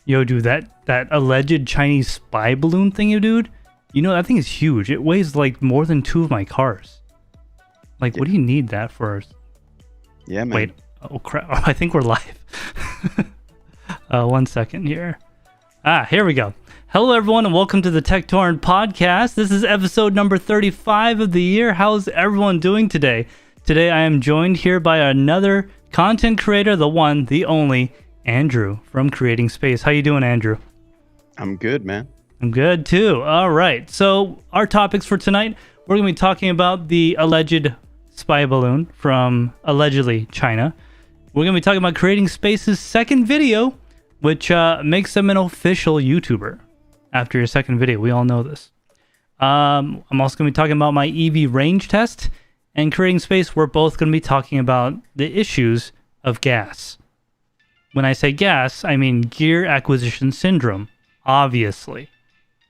Yo, dude, that alleged Chinese spy balloon thing, dude. You know, that thing is huge. It weighs like more than 2 of my cars. Like, what do you need that for? Yeah, man. Wait. Oh, crap. I think we're live. 1 second here. Here we go. Hello, everyone, and welcome to the Tek Torrent Podcast. This is episode number 35 of the year. How's everyone doing today? Today, I am joined here by another content creator, the one, the only, Andrew from Creating Space. How you doing, Andrew? I'm good, man. I'm good, too. All right. So, our topics for tonight, we're going to be talking about the alleged spy balloon from, allegedly, China. We're going to be talking about Creating Space's second video, which makes them an official YouTuber. After your second video, we all know this. I'm also going to be talking about my EV range test, and Creating Space, we're both going to be talking about the issues of gas. When I say gas, I mean gear acquisition syndrome. Obviously,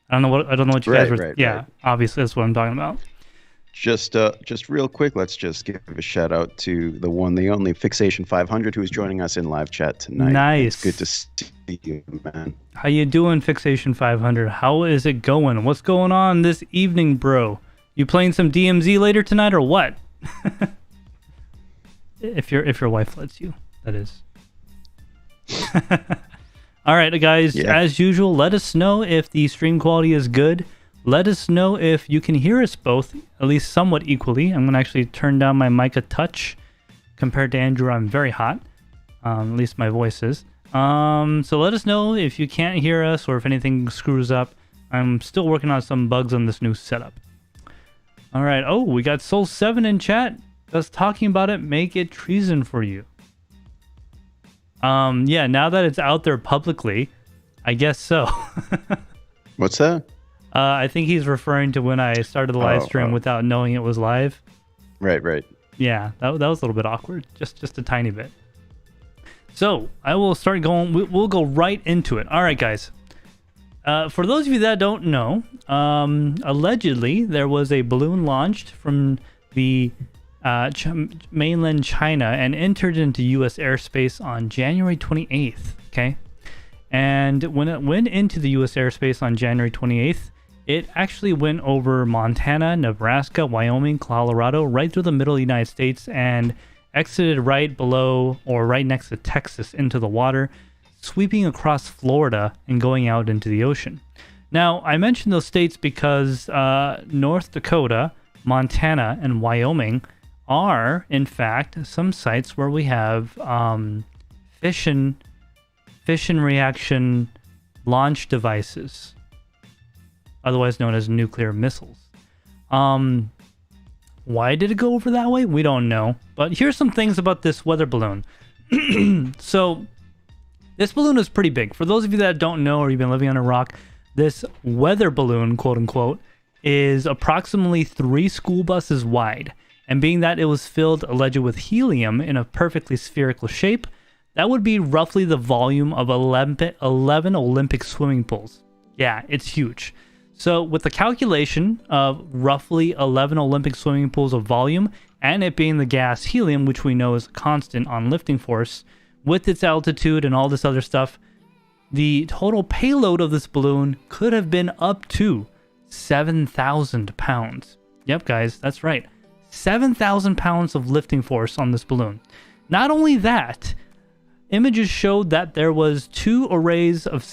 I don't know what you guys were. Right. Obviously, that's what I'm talking about. Just real quick, let's just give a shout out to the one, the only Fixation 500, who is joining us in live chat tonight. Nice. It's good to see you, man. How you doing, Fixation 500? How is it going? What's going on this evening, bro? You playing some DMZ later tonight or what? if your wife lets you, that is. All right, guys, as usual, let us know if the stream quality is good. Let us know if you can hear us both, at least somewhat equally. I'm going to actually turn down my mic a touch. Compared to Andrew, I'm very hot. At least my voice is. So let us know if you can't hear us or if anything screws up. I'm still working on some bugs on this new setup. All right. Oh, we got Soul7 in chat. Us talking about it, make it treason for you. Yeah, now that it's out there publicly, I guess so. What's that? I think he's referring to when I started the live stream without knowing it was live. Right. Yeah, that was a little bit awkward, just a tiny bit. So I will start going. We'll go right into it. All right, guys. For those of you that don't know, allegedly there was a balloon launched from the mainland China and entered into U.S. airspace on January 28th. Okay, and when it went into the U.S. airspace on January 28th. It actually went over Montana, Nebraska, Wyoming, Colorado, right through the middle of the United States and exited right below or right next to Texas into the water, sweeping across Florida and going out into the ocean. Now, I mentioned those states because North Dakota, Montana, and Wyoming are, in fact, some sites where we have fission reaction launch devices, otherwise known as nuclear missiles. Why did it go over that way? We don't know. But here's some things about this weather balloon. So, this balloon is pretty big. For those of you that don't know or you've been living on a rock, this weather balloon, quote unquote, is approximately 3 school buses wide. And being that it was filled allegedly with helium in a perfectly spherical shape, that would be roughly the volume of 11 Olympic swimming pools. Yeah, it's huge. So with the calculation of roughly 11 Olympic swimming pools of volume, and it being the gas helium, which we know is constant on lifting force, with its altitude and all this other stuff, the total payload of this balloon could have been up to 7,000 pounds. Yep, guys, that's right. 7,000 pounds of lifting force on this balloon. Not only that, images showed that there was 2 arrays of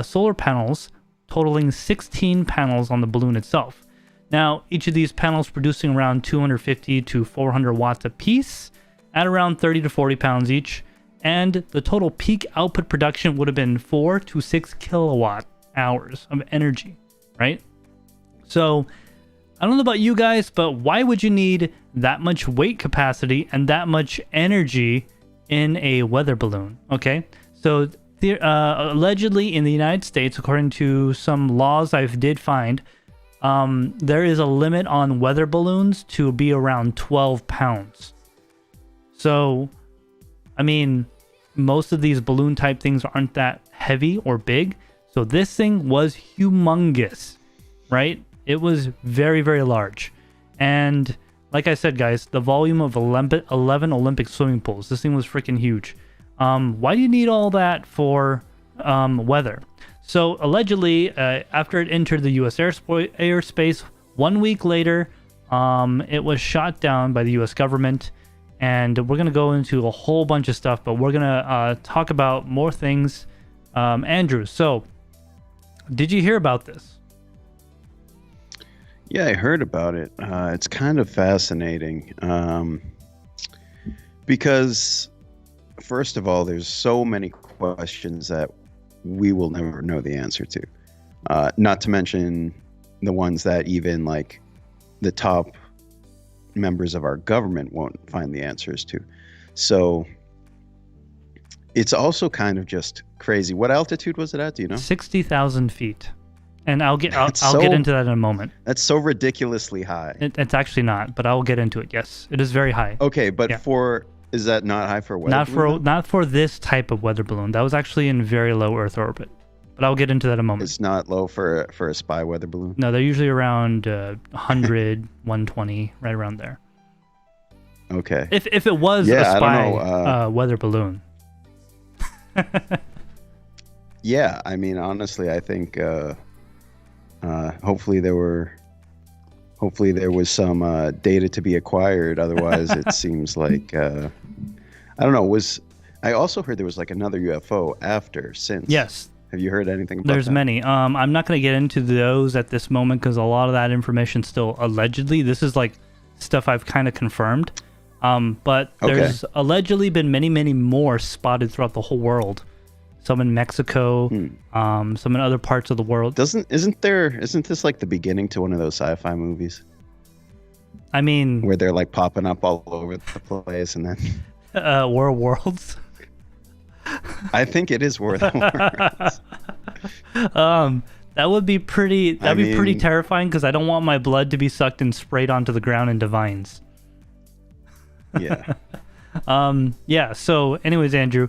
solar panels totaling 16 panels on the balloon itself. Now, each of these panels producing around 250 to 400 watts a piece at around 30 to 40 pounds each, and the total peak output production would have been 4 to 6 kilowatt hours of energy, right? So, I don't know about you guys, but why would you need that much weight capacity and that much energy in a weather balloon? Okay, so allegedly in the United States, according to some laws I did find, there is a limit on weather balloons to be around 12 pounds. So, I mean, most of these balloon type things aren't that heavy or big. So this thing was humongous, right? It was very, very large. And like I said, guys, the volume of 11 Olympic swimming pools. This thing was freaking huge. Why do you need all that for weather. So allegedly, after it entered the U.S. airspace, 1 week later, it was shot down by the U.S. government. And we're going to go into a whole bunch of stuff, but we're going to talk about more things. Andrew, so did you hear about this? Yeah, I heard about it. It's kind of fascinating because, first of all, there's so many questions that we will never know the answer to. Not to mention the ones that even like the top members of our government won't find the answers to. So it's also kind of just crazy. What altitude was it at? Do you know? 60,000 feet. And I'll get into that in a moment. That's so ridiculously high. It's actually not, but I'll get into it. Yes, it is very high. Okay, but is that not high for a weather balloon? Not for this type of weather balloon. That was actually in very low Earth orbit. But I'll get into that in a moment. It's not low for a spy weather balloon? No, they're usually around 100, 120, right around there. Okay. If it was a spy weather balloon. Yeah, I mean, honestly, I think hopefully there was some data to be acquired. Otherwise, it seems like I don't know. I also heard there was like another UFO since. Yes. Have you heard anything about There's that? many. I'm not going to get into those at this moment because a lot of that information still allegedly. This is like stuff I've kind of confirmed. But there's allegedly been many, many more spotted throughout the whole world. Some in Mexico, some in other parts of the world. Isn't this like the beginning to one of those sci-fi movies? I mean, where they're like popping up all over the place, and then War of Worlds. I think it is War of Worlds. That would be pretty. That'd be pretty terrifying because I don't want my blood to be sucked and sprayed onto the ground into vines. Yeah. Yeah. So, anyways, Andrew,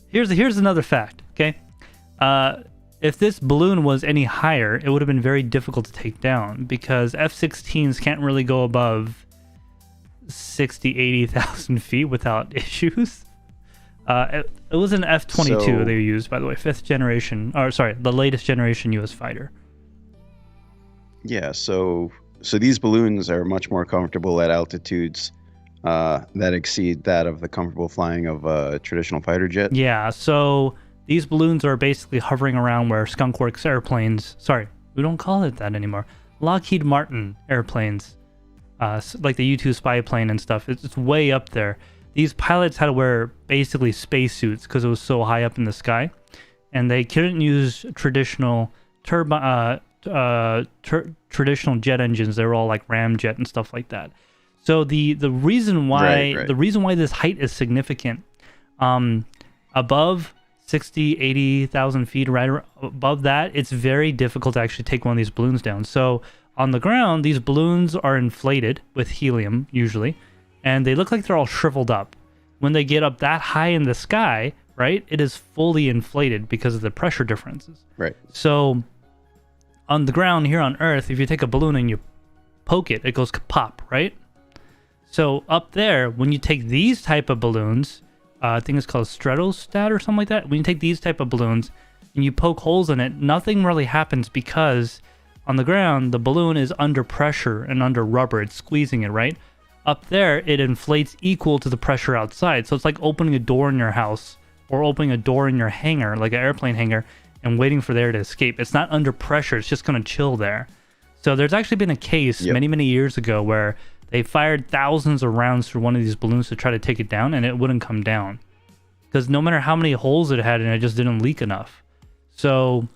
here's another fact. Okay. If this balloon was any higher, it would have been very difficult to take down because F-16s can't really go above 80,000 feet without issues. It was an F-22 they used, by the way, the latest generation U.S. fighter. Yeah, so these balloons are much more comfortable at altitudes that exceed that of the comfortable flying of a traditional fighter jet. Yeah, so these balloons are basically hovering around where Skunk Works airplanes, we don't call it that anymore, Lockheed Martin airplanes, like the U-2 spy plane and stuff, it's way up there. These pilots had to wear basically spacesuits because it was so high up in the sky, and they couldn't use traditional traditional jet engines. They were all like ramjet and stuff like that. So the reason why the reason why this height is significant, above 80,000 feet, right above that, it's very difficult to actually take one of these balloons down. So on the ground, these balloons are inflated with helium usually, and they look like they're all shriveled up. When they get up that high in the sky, right, it is fully inflated because of the pressure differences. Right. So on the ground here on Earth, if you take a balloon and you poke it, it goes pop, right? So up there, when you take these type of balloons, I think it's called stratostat or something like that. When you take these type of balloons and you poke holes in it, nothing really happens because on the ground, the balloon is under pressure and under rubber. It's squeezing it, right? Up there, it inflates equal to the pressure outside. So it's like opening a door in your house or opening a door in your hangar, like an airplane hangar, and waiting for the air to escape. It's not under pressure. It's just going to chill there. So there's actually been a case many, many years ago where they fired thousands of rounds through one of these balloons to try to take it down, and it wouldn't come down. Because no matter how many holes it had in it, just didn't leak enough. So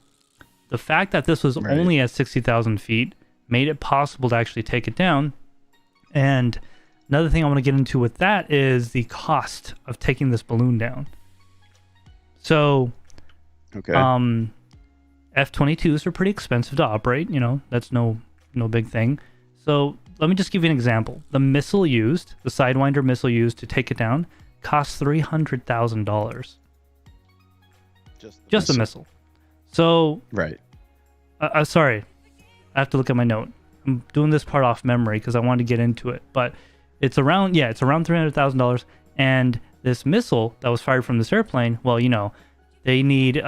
the fact that this was only at 60,000 feet made it possible to actually take it down. And another thing I want to get into with that is the cost of taking this balloon down. So, F-22s are pretty expensive to operate. You know, that's no big thing. So let me just give you an example. The missile used, the Sidewinder missile used to take it down, costs $300,000. Just the missile. So, sorry, I have to look at my note. I'm doing this part off memory because I wanted to get into it, but it's around $300,000. And this missile that was fired from this airplane, well, you know, They need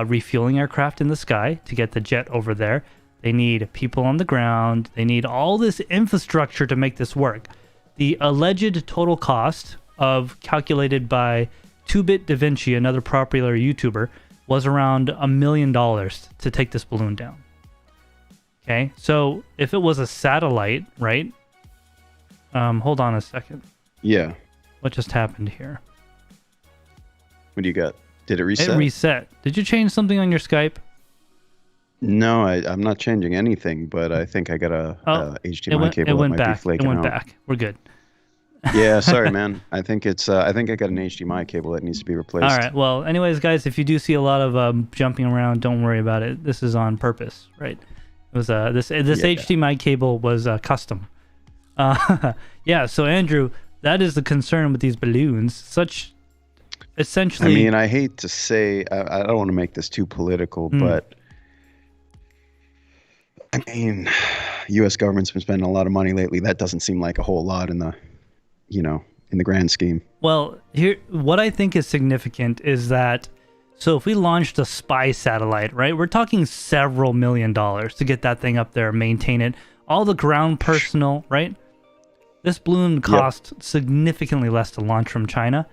refueling aircraft in the sky to get the jet over there. They need people on the ground. They need all this infrastructure to make this work. The alleged total cost of calculated by 2-Bit Da Vinci, another popular YouTuber, was around $1 million to take this balloon down. Okay, so if it was a satellite, right? Hold on a second. Yeah. What just happened here? What do you got? Did it reset? It reset. Did you change something on your Skype? No, I'm not changing anything, but I think I got a HDMI cable that might be flaking out. It went back. We're good. Yeah, sorry, man. I think I got an HDMI cable that needs to be replaced. All right. Well, anyways, guys, if you do see a lot of jumping around, don't worry about it. This is on purpose, right? It was this HDMI cable was custom. Yeah. So Andrew, that is the concern with these balloons. Such essentially. I mean, I hate to say, I don't want to make this too political, but I mean, U.S. government's been spending a lot of money lately. That doesn't seem like a whole lot in the grand scheme. Well, here, what I think is significant is that, so if we launched a spy satellite, right, we're talking several $1 million to get that thing up there, maintain it, all the ground personnel, right? This balloon cost significantly less to launch from China,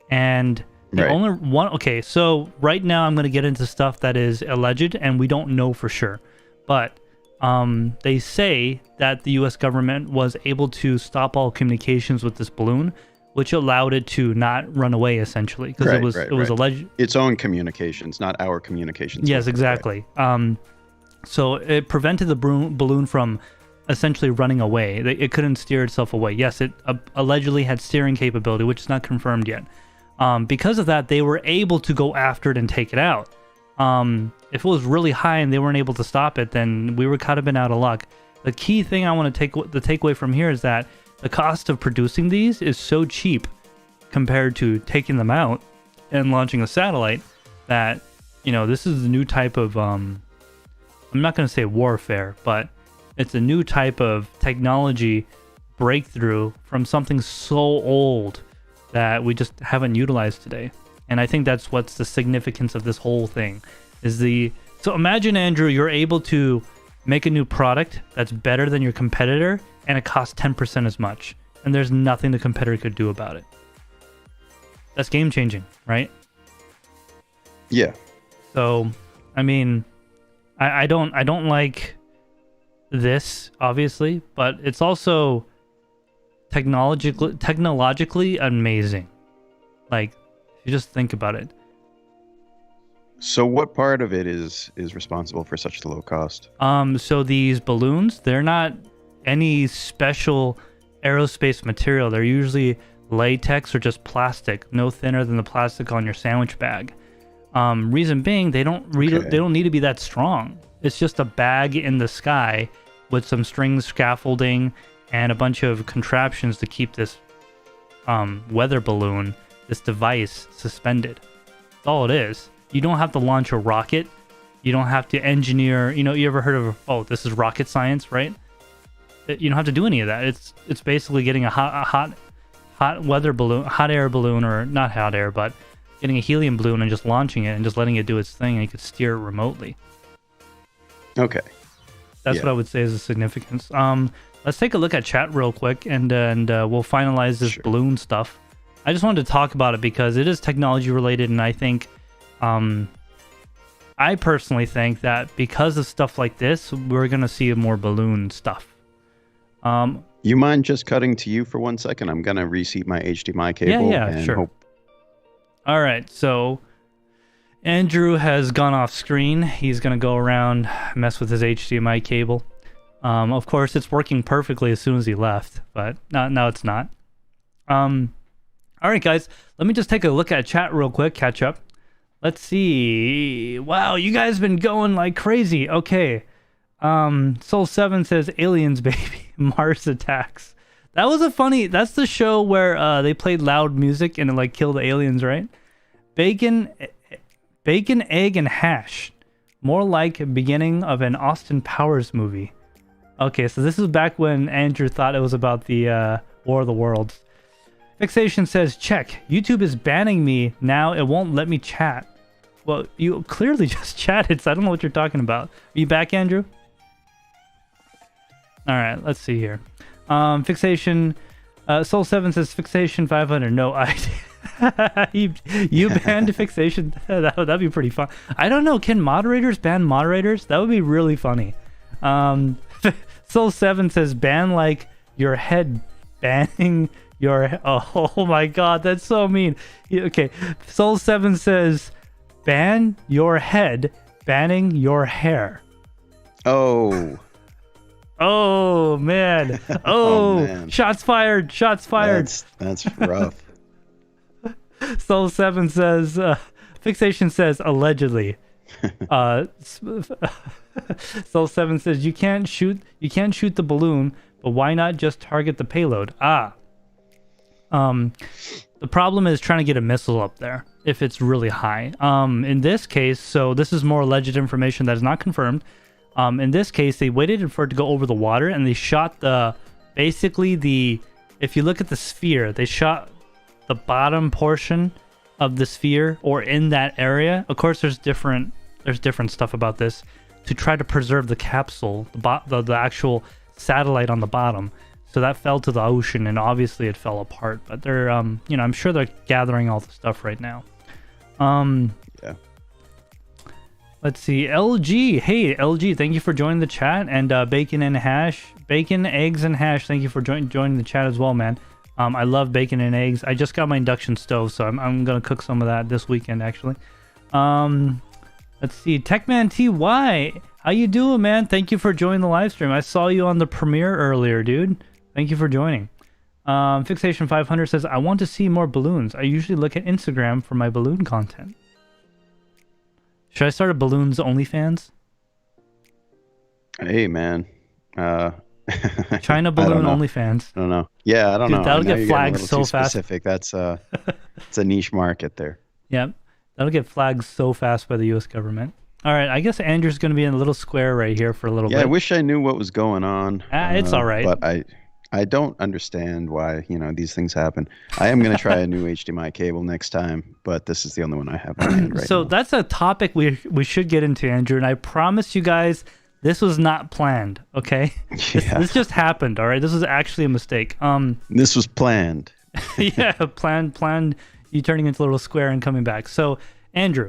and the only one. Okay, so right now I'm going to get into stuff that is alleged, and we don't know for sure, but they say that the U.S. government was able to stop all communications with this balloon, which allowed it to not run away, essentially, because it was alleged its own communications, not our communications. Yes, exactly. Right. So it prevented the balloon from essentially running away. It couldn't steer itself away. Yes, it allegedly had steering capability, which is not confirmed yet. Because of that, they were able to go after it and take it out. If it was really high and they weren't able to stop it, then we were kind of been out of luck. The key thing I want to the takeaway from here is that the cost of producing these is so cheap compared to taking them out and launching a satellite that, this is a new type of, I'm not going to say warfare, but it's a new type of technology breakthrough from something so old that we just haven't utilized today. And I think that's what's the significance of this whole thing so imagine, Andrew, you're able to make a new product that's better than your competitor and it costs 10% as much, and there's nothing the competitor could do about it. That's game changing, right? Yeah. So, I mean, I don't like this, obviously, but it's also technologically amazing. Like, if you just think about it. So what part of it is responsible for such low cost? So these balloons, they're not any special aerospace material. They're usually latex or just plastic, no thinner than the plastic on your sandwich bag. Reason being, they don't need to be that strong. It's just a bag in the sky with some string scaffolding and a bunch of contraptions to keep this weather balloon, this device, suspended. That's all it is. You don't have to launch a rocket. You don't have to engineer. You ever heard of, this is rocket science, right? You don't have to do any of that. It's basically getting a hot weather balloon, hot air balloon, or not hot air, but getting a helium balloon and just launching it and just letting it do its thing, and you could steer it remotely. Okay. That's what I would say is the significance. Let's take a look at chat real quick, and we'll finalize this balloon stuff. I just wanted to talk about it because it is technology related, and I think, I personally think that because of stuff like this, we're gonna see more balloon stuff. You mind just cutting to you for 1 second? I'm gonna reseat my HDMI cable. Yeah, sure. All right, so Andrew has gone off screen. He's gonna go around, mess with his HDMI cable. Of course, it's working perfectly as soon as he left, but now it's not. All right, guys, let me just take a look at chat real quick, catch up. Let's see. Wow, you guys been going like crazy. Okay. Soul7 says aliens, baby. Mars attacks. That was that's the show where they played loud music and it like killed the aliens, right? Bacon, egg, and hash. More like beginning of an Austin Powers movie. Okay, so this is back when Andrew thought it was about the War of the Worlds. Fixation says, check. YouTube is banning me now. It won't let me chat. Well, you clearly just chatted, so I don't know what you're talking about. Are you back, Andrew? All right, let's see here. Fixation. Soul 7 says fixation 500. No, you banned fixation. That'd be pretty fun. I don't know. Can moderators ban moderators? That would be really funny. Soul 7 says ban like your head banning your. Oh my god, that's so mean. Okay, Soul 7 says ban your head banning your hair. Oh. Oh man! Oh, man. Shots fired! Shots fired! That's rough. Soul 7 says, Fixation says allegedly. Soul 7 says you can't shoot the balloon, but why not just target the payload? The problem is trying to get a missile up there if it's really high. In this case, so this is more alleged information that is not confirmed. In this case, they waited for it to go over the water, and they shot if you look at the sphere, they shot the bottom portion of the sphere, or in that area. Of course, there's different stuff about this to try to preserve the capsule, the actual satellite on the bottom. So that fell to the ocean, and obviously it fell apart. But they're, I'm sure they're gathering all the stuff right now. Yeah. Let's see, LG. Hey, LG, thank you for joining the chat. And Bacon, Eggs, and Hash, thank you for joining the chat as well, man. I love bacon and eggs. I just got my induction stove, so I'm going to cook some of that this weekend, actually. Let's see, Techman TY. How you doing, man? Thank you for joining the live stream. I saw you on the premiere earlier, dude. Thank you for joining. Fixation 500 says, I want to see more balloons. I usually look at Instagram for my balloon content. Should I start a balloons OnlyFans? Hey, man. China balloon OnlyFans. I don't know. Yeah, I don't know. That'll get flagged so fast. Specific. That's it's a niche market there. Yep. That'll get flagged so fast by the U.S. government. All right. I guess Andrew's going to be in a little square right here for a little bit. Yeah, I wish I knew what was going on. It's all right. But I don't understand why, these things happen. I am going to try a new HDMI cable next time, but this is the only one I have on hand right now. That's a topic we should get into, Andrew, and I promise you guys this was not planned, okay? This just happened, all right? This was actually a mistake. This was planned. Yeah, planned you turning into a little square and coming back. So, Andrew,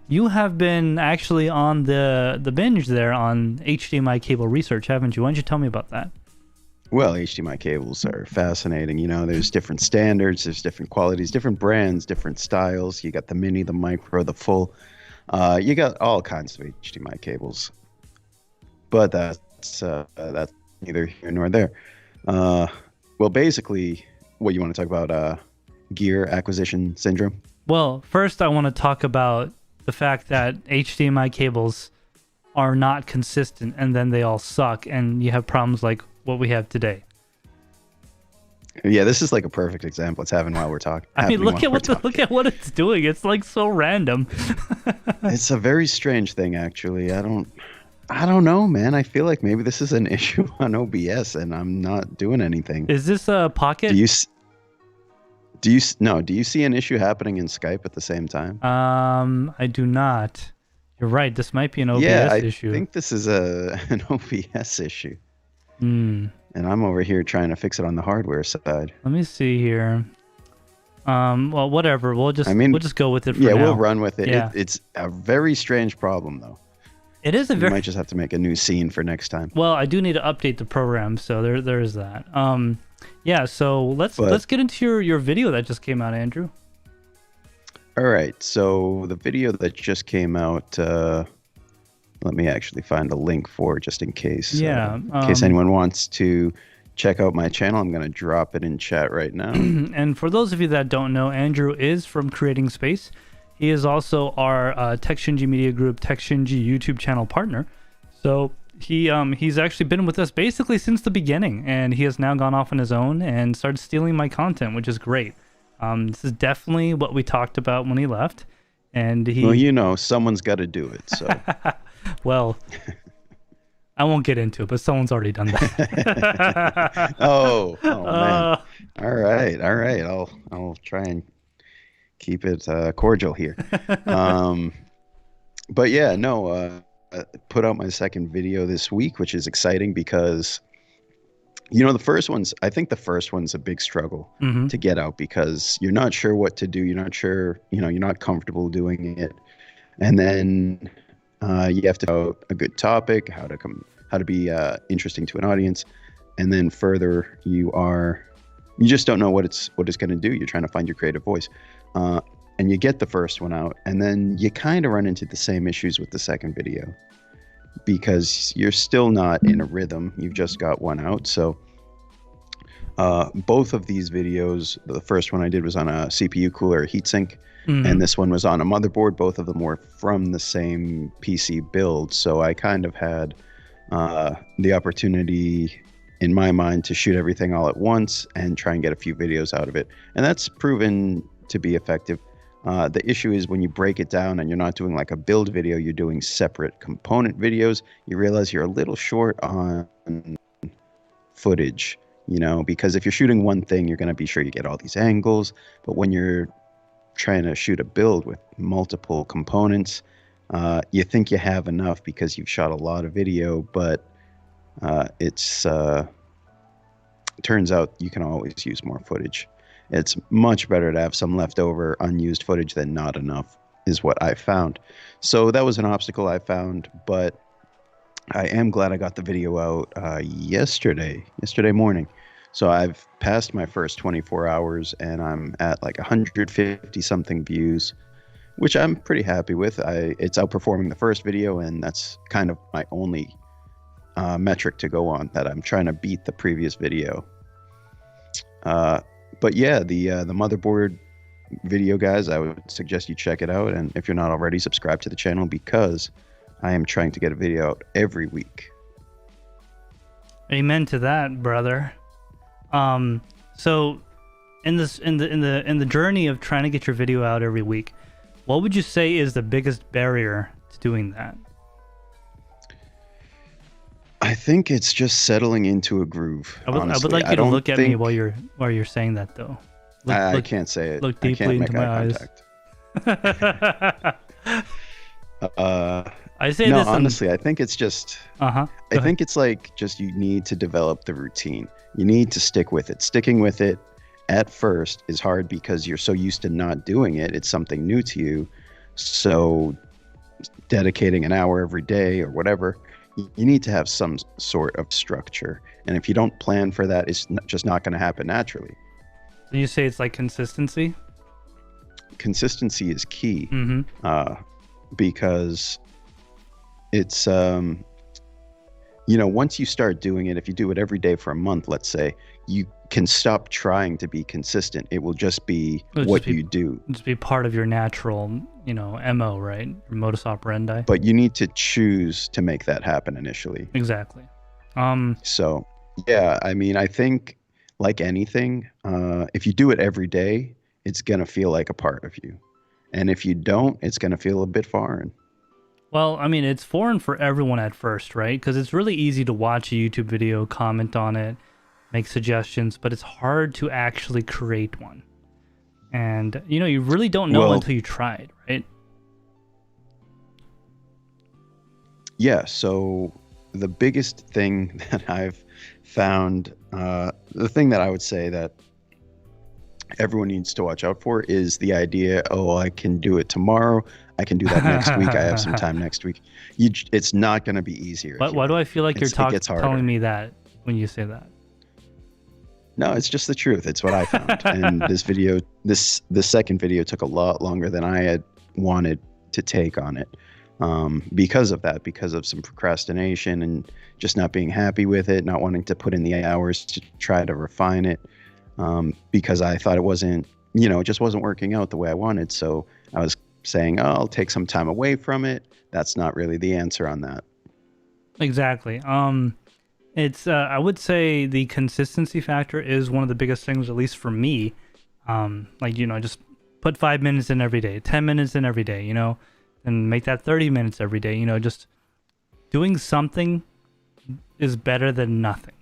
you have been actually on the binge there on HDMI cable research, haven't you? Why don't you tell me about that? Well, HDMI cables are fascinating. There's different standards, there's different qualities, different brands, different styles. You got the mini, the micro, the full. You got all kinds of HDMI cables. But that's neither here nor there. Well, basically, what you want to talk about, gear acquisition syndrome? Well, first I want to talk about the fact that HDMI cables are not consistent, and then they all suck, and you have problems like what we have today. Yeah, this is like a perfect example. It's happening while we're talking. I mean, look at what it's doing. It's like so random. It's a very strange thing, actually. I don't know, man. I feel like maybe this is an issue on OBS, and I'm not doing anything. Is this a Pocket? Do you see an issue happening in Skype at the same time? I do not. You're right. This might be an OBS issue. I think this is an OBS issue. And I'm over here trying to fix it on the hardware side. Let me see here. Well, whatever. We'll just go with it for now. Yeah, we'll run with it. Yeah. It's a very strange problem, though. It is We might just have to make a new scene for next time. Well, I do need to update the program, so there is that. Yeah. So let's get into your video that just came out, Andrew. All right. So the video that just came out. Let me actually find a link for it just in case. Yeah. In case anyone wants to check out my channel, I'm going to drop it in chat right now. And for those of you that don't know, Andrew is from Creating Space. He is also our TekShinji Media Group, TekShinji YouTube channel partner. So he's actually been with us basically since the beginning, and he has now gone off on his own and started stealing my content, which is great. This is definitely what we talked about when he left. And well, someone's got to do it. So. Well, I won't get into it, but someone's already done that. oh man! All right. I'll try and keep it cordial here. But yeah, no, I put out my second video this week, which is exciting because the first one's, I think the first one's a big struggle Mm-hmm. to get out because you're not sure what to do. You're not sure, you're not comfortable doing it. And then you have to know a good topic, how to be interesting to an audience. And then further, you just don't know what it's going to do. You're trying to find your creative voice. And you get the first one out, and then you kind of run into the same issues with the second video because you're still not in a rhythm. You've just got one out. So both of these videos, the first one I did was on a CPU cooler heatsink, and this one was on a motherboard. Both of them were from the same PC build. So I kind of had the opportunity in my mind to shoot everything all at once and try and get a few videos out of it. And that's proven to be effective. The issue is when you break it down and you're not doing like a build video, you're doing separate component videos, you realize you're a little short on footage, because if you're shooting one thing, you're going to be sure you get all these angles. But when you're trying to shoot a build with multiple components, you think you have enough because you've shot a lot of video, but it's turns out you can always use more footage. It's much better to have some leftover unused footage than not enough, is what I found. So that was an obstacle I found, but I am glad I got the video out yesterday morning. So I've passed my first 24 hours and I'm at like 150 something views, which I'm pretty happy with. It's outperforming the first video, and that's kind of my only metric to go on, that I'm trying to beat the previous video. But yeah, the motherboard video, guys, I would suggest you check it out. And if you're not already, subscribe to the channel because I am trying to get a video out every week. Amen to that, brother. So in the journey of trying to get your video out every week, what would you say is the biggest barrier to doing that? I think it's just settling into a groove. I would like you to look at me while you're saying that, though. I can't say it. Look deeply into my eyes. I say no, this honestly, I think it's just. I think it's like just you need to develop the routine. You need to stick with it. Sticking with it at first is hard because you're so used to not doing it. It's something new to you. So dedicating an hour every day or whatever, you need to have some sort of structure. And if you don't plan for that, it's just not going to happen naturally. So you say it's like consistency? Consistency is key, because it's, once you start doing it, if you do it every day for a month, let's say, you can stop trying to be consistent. It will just be what you do. Just be part of your natural, MO, right? Your modus operandi. But you need to choose to make that happen initially. Exactly. So, yeah, I mean, I think like anything, if you do it every day, it's going to feel like a part of you. And if you don't, it's going to feel a bit foreign. Well, I mean, it's foreign for everyone at first, right? Because it's really easy to watch a YouTube video, comment on it, make suggestions, but it's hard to actually create one. And, you really don't know until you try it, right? Yeah, so the biggest thing that I've found, the thing that I would say that everyone needs to watch out for is the idea, I can do it tomorrow. I can do that next week. I have some time next week. It's not going to be easier. But why do I feel like you're telling me that when you say that? No, it's just the truth. It's what I found. And this second video took a lot longer than I had wanted to take on it. Because of that, because of some procrastination and just not being happy with it, not wanting to put in the hours to try to refine it. Because I thought it wasn't, it just wasn't working out the way I wanted. So I was saying, I'll take some time away from it. That's not really the answer on that. Exactly. It's I would say the consistency factor is one of the biggest things, at least for me. Just put 5 minutes in every day, 10 minutes in every day, and make that 30 minutes every day. Just doing something is better than nothing.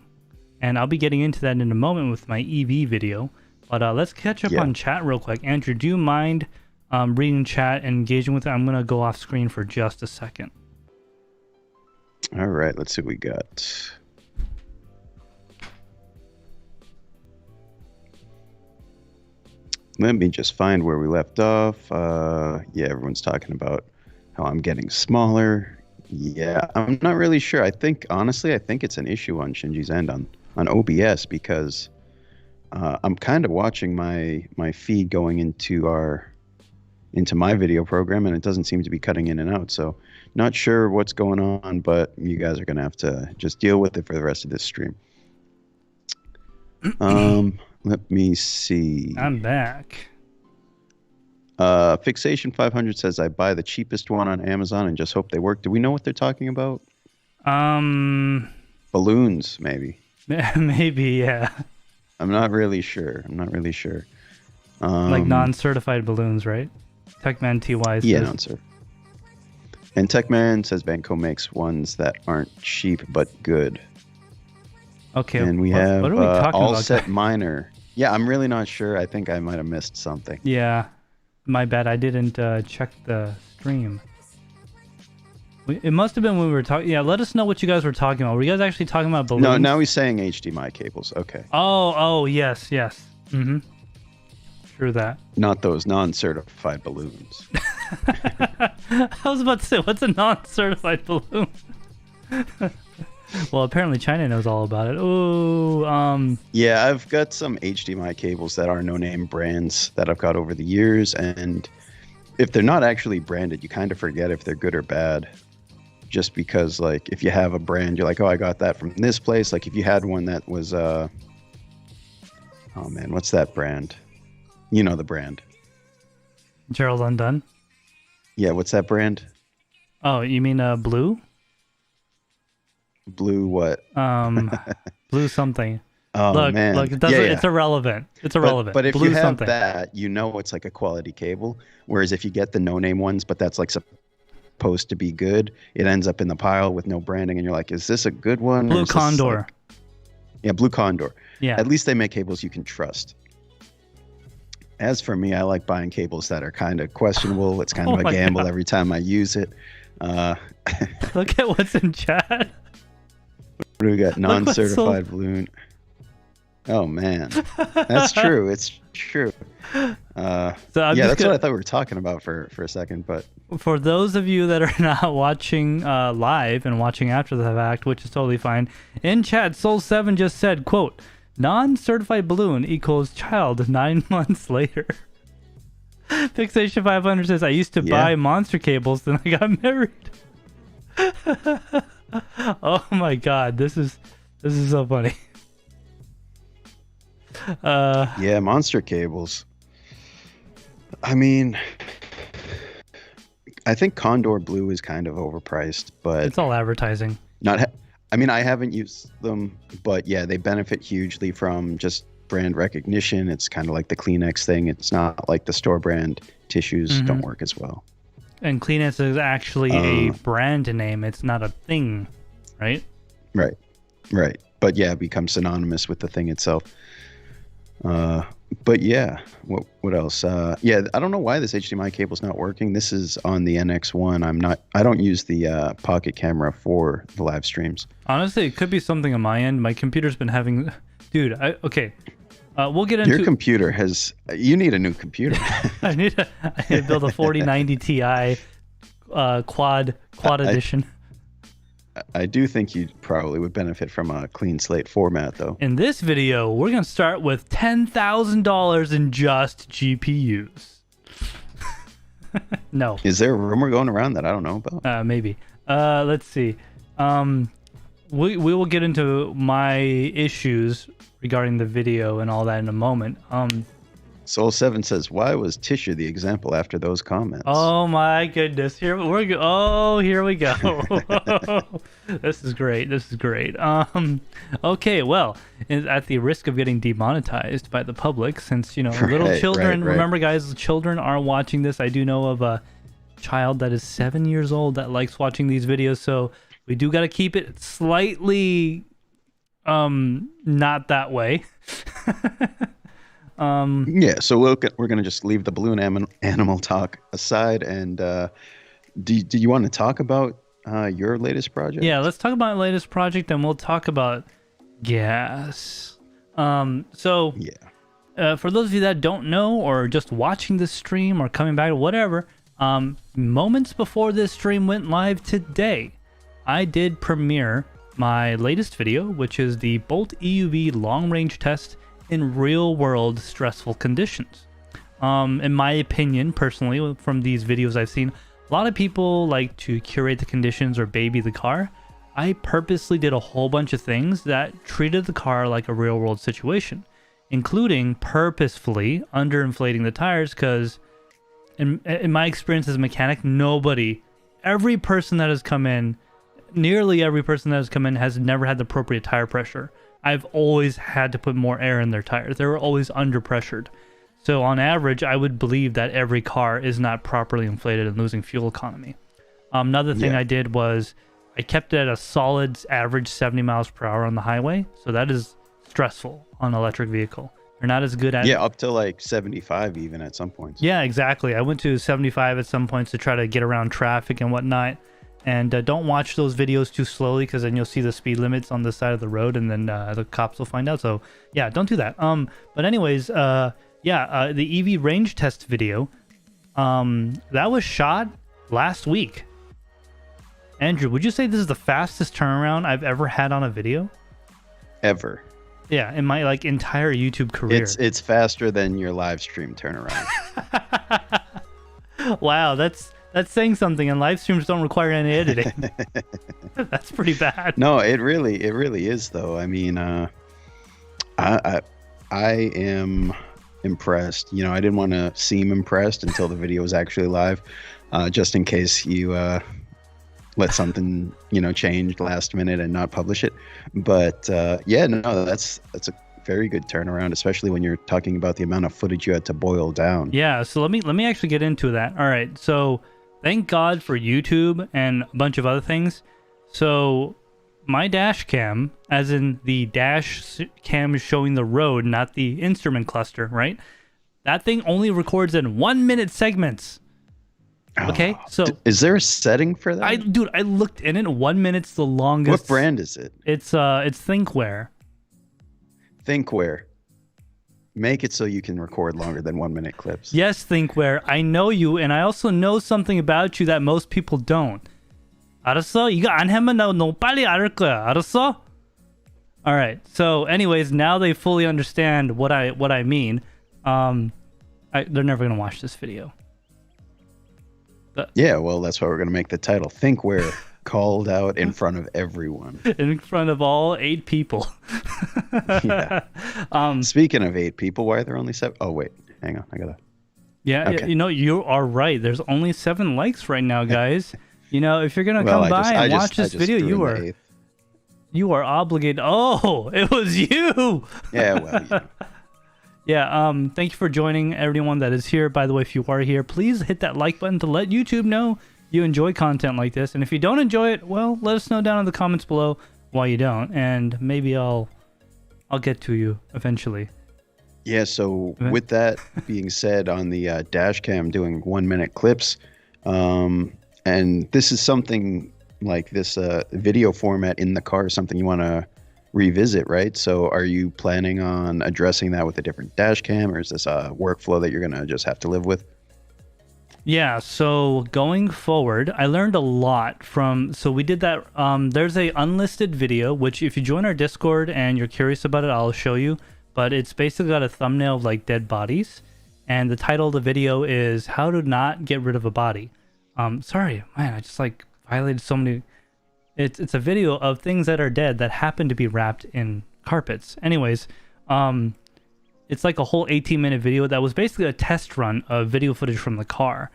And I'll be getting into that in a moment with my EV video. But let's catch up on chat real quick. Andrew, do you mind reading chat and engaging with it. I'm gonna go off screen for just a second. All right, let's see what we got. Let me just find where we left off. Yeah, everyone's talking about how I'm getting smaller. Yeah, I'm not really sure. Honestly, I think it's an issue on Shinji's end on OBS because I'm kind of watching my feed going into my video program, and it doesn't seem to be cutting in and out. So not sure what's going on, but you guys are going to have to just deal with it for the rest of this stream. Let me see. I'm back. Fixation 500 says I buy the cheapest one on Amazon and just hope they work. Do we know what they're talking about? Balloons, maybe. Maybe, yeah. I'm not really sure. Like non-certified balloons, right? Techman TY says. Yeah, non-certified. And Techman says Banco makes ones that aren't cheap but good. Okay. And we have what are we talking All about? Set Minor. Yeah, I'm really not sure. I think I might have missed something. Yeah, my bad. I didn't check the stream. It must have been when we were talking. Yeah, let us know what you guys were talking about. Were you guys actually talking about balloons? No, now he's saying HDMI cables. Okay. Oh, yes. Mm-hmm. True that. Not those non-certified balloons. I was about to say, what's a non-certified balloon? Well, apparently China knows all about it. Oh, Yeah, I've got some HDMI cables that are no-name brands that I've got over the years, and if they're not actually branded, you kind of forget if they're good or bad. Just because, like, if you have a brand, you're like, oh, I got that from this place. Like, if you had one that was, oh man, what's that brand? You know the brand. Gerald Undone. Yeah, what's that brand? Oh, you mean Blue? Blue what? Blue something. Oh, look, man. Look, it doesn't, yeah. it's irrelevant. It's irrelevant. But if Blue you have something. that, you know it's like a quality cable. Whereas if you get the no-name ones, but that's like supposed to be good, it ends up in the pile with no branding, and you're like, is this a good one? Blue Condor. Yeah, Blue Condor. Yeah. At least they make cables you can trust. As for me, I like buying cables that are kind of questionable. It's kind of a gamble every time I use it. Look at what's in chat. What do we got? Non-certified balloon. Oh man, that's true. It's true. So that's what I thought we were talking about for a second. But for those of you that are not watching live and watching after the fact, which is totally fine, in chat, Soul7 just said, "quote non-certified balloon equals child 9 months later." Fixation 500 says, "I used to buy monster cables, then I got married." Oh my god, this is so funny. Yeah, monster cables. I mean, I think Condor Blue is kind of overpriced, but it's all advertising. I haven't used them, but yeah, they benefit hugely from just brand recognition. It's kind of like the Kleenex thing. It's not like the store brand tissues don't work as well. And Kleenex is actually a brand name. It's not a thing, right? Right. But yeah, it becomes synonymous with the thing itself. But yeah, what else? Yeah, I don't know why this HDMI cable's not working. This is on the NX1. I don't use the pocket camera for the live streams. Honestly, it could be something on my end. My computer's been having, dude. We'll get into your computer has. You need a new computer. I need to build a 4090 Ti quad edition. I do think you probably would benefit from a clean slate format, though. In this video, we're going to start with $10,000 in just GPUs. No. Is there a rumor going around that I don't know about? Maybe. Let's see. We will get into my issues regarding the video and all that in a moment. Soul7 says, why was Tisha the example after those comments? Oh my goodness. Here we go. This is great. Okay, well, at the risk of getting demonetized by the public, since, little children, remember guys, children are watching this. I do know of a child that is 7 years old that likes watching these videos, so we do got to keep it slightly not that way. Yeah, so we're gonna just leave the balloon animal talk aside, and do you want to talk about your latest project? Yeah, let's talk about my latest project, and we'll talk about gas. So Yeah. for those of you that don't know, or just watching this stream, or coming back, or whatever, moments before this stream went live today, I did premiere my latest video, which is the Bolt EUV long-range test in real-world stressful conditions. In my opinion, personally, from these videos I've seen, a lot of people like to curate the conditions or baby the car. I purposely did a whole bunch of things that treated the car like a real-world situation, including purposefully underinflating the tires, because in my experience as a mechanic, every person that has come in, nearly every person that has come in has never had the appropriate tire pressure. I've always had to put more air in their tires. They were always under pressured. So on average, I would believe that every car is not properly inflated and losing fuel economy. Another thing I did was I kept it at a solid average 70 miles per hour on the highway. So that is stressful on an electric vehicle. You're not as good at... Yeah, up to like 75 even at some points. Yeah, exactly. I went to 75 at some points to try to get around traffic and whatnot. And don't watch those videos too slowly, because then you'll see the speed limits on the side of the road, and then the cops will find out. So yeah, don't do that. But anyways, the EV range test video, that was shot last week. Andrew, would you say this is the fastest turnaround I've ever had on a video? Ever. Yeah, in my entire YouTube career. It's faster than your live stream turnaround. Wow, that's saying something, and live streams don't require any editing. That's pretty bad. No, it really is though. I mean, I am impressed. I didn't want to seem impressed until the video was actually live, just in case you let something change last minute and not publish it. But that's a very good turnaround, especially when you're talking about the amount of footage you had to boil down. Yeah, so let me actually get into that. All right, so thank God for YouTube and a bunch of other things. So my dash cam, as in the dash cam showing the road, not the instrument cluster, right? That thing only records in 1 minute segments. Okay, so is there a setting for that? I looked in it. 1 minute's the longest. What brand is it? It's Thinkware. Thinkware. Make it so you can record longer than 1 minute clips. Yes, Thinkware. I know you, and I also know something about you that most people don't. 알았어? 이거 안 하면 나 너무 빨리 알을 거야. 알았어? All right. So, anyways, now they fully understand what I mean. They're never gonna watch this video. Yeah, well, that's why we're gonna make the title Thinkware called out in front of everyone. In front of all 8 people. Yeah. Speaking of 8 people, why are there only 7? Oh wait, hang on, I gotta. Yeah, okay. You are right. There's only 7 likes right now, guys. If you're gonna come by and watch this video, you are obligated. Oh, it was you. Yeah, well. Yeah, thank you for joining everyone that is here. By the way, if you are here, please hit that like button to let YouTube know you enjoy content like this. And if you don't enjoy it, well, let us know down in the comments below why you don't, and maybe I'll get to you eventually. Yeah, so with that being said, on the dash cam doing 1 minute clips, and this is something like this video format in the car is something you want to revisit, right? So are you planning on addressing that with a different dash cam, or is this a workflow that you're going to just have to live with? Yeah, so going forward, I learned a lot so we did that. There's a unlisted video, which if you join our Discord and you're curious about it, I'll show you. But it's basically got a thumbnail of dead bodies. And the title of the video is How to Not Get Rid of a Body. Sorry, man, I just violated so many. It's a video of things that are dead that happen to be wrapped in carpets. Anyways, it's a whole 18-minute video that was basically a test run of video footage from the car.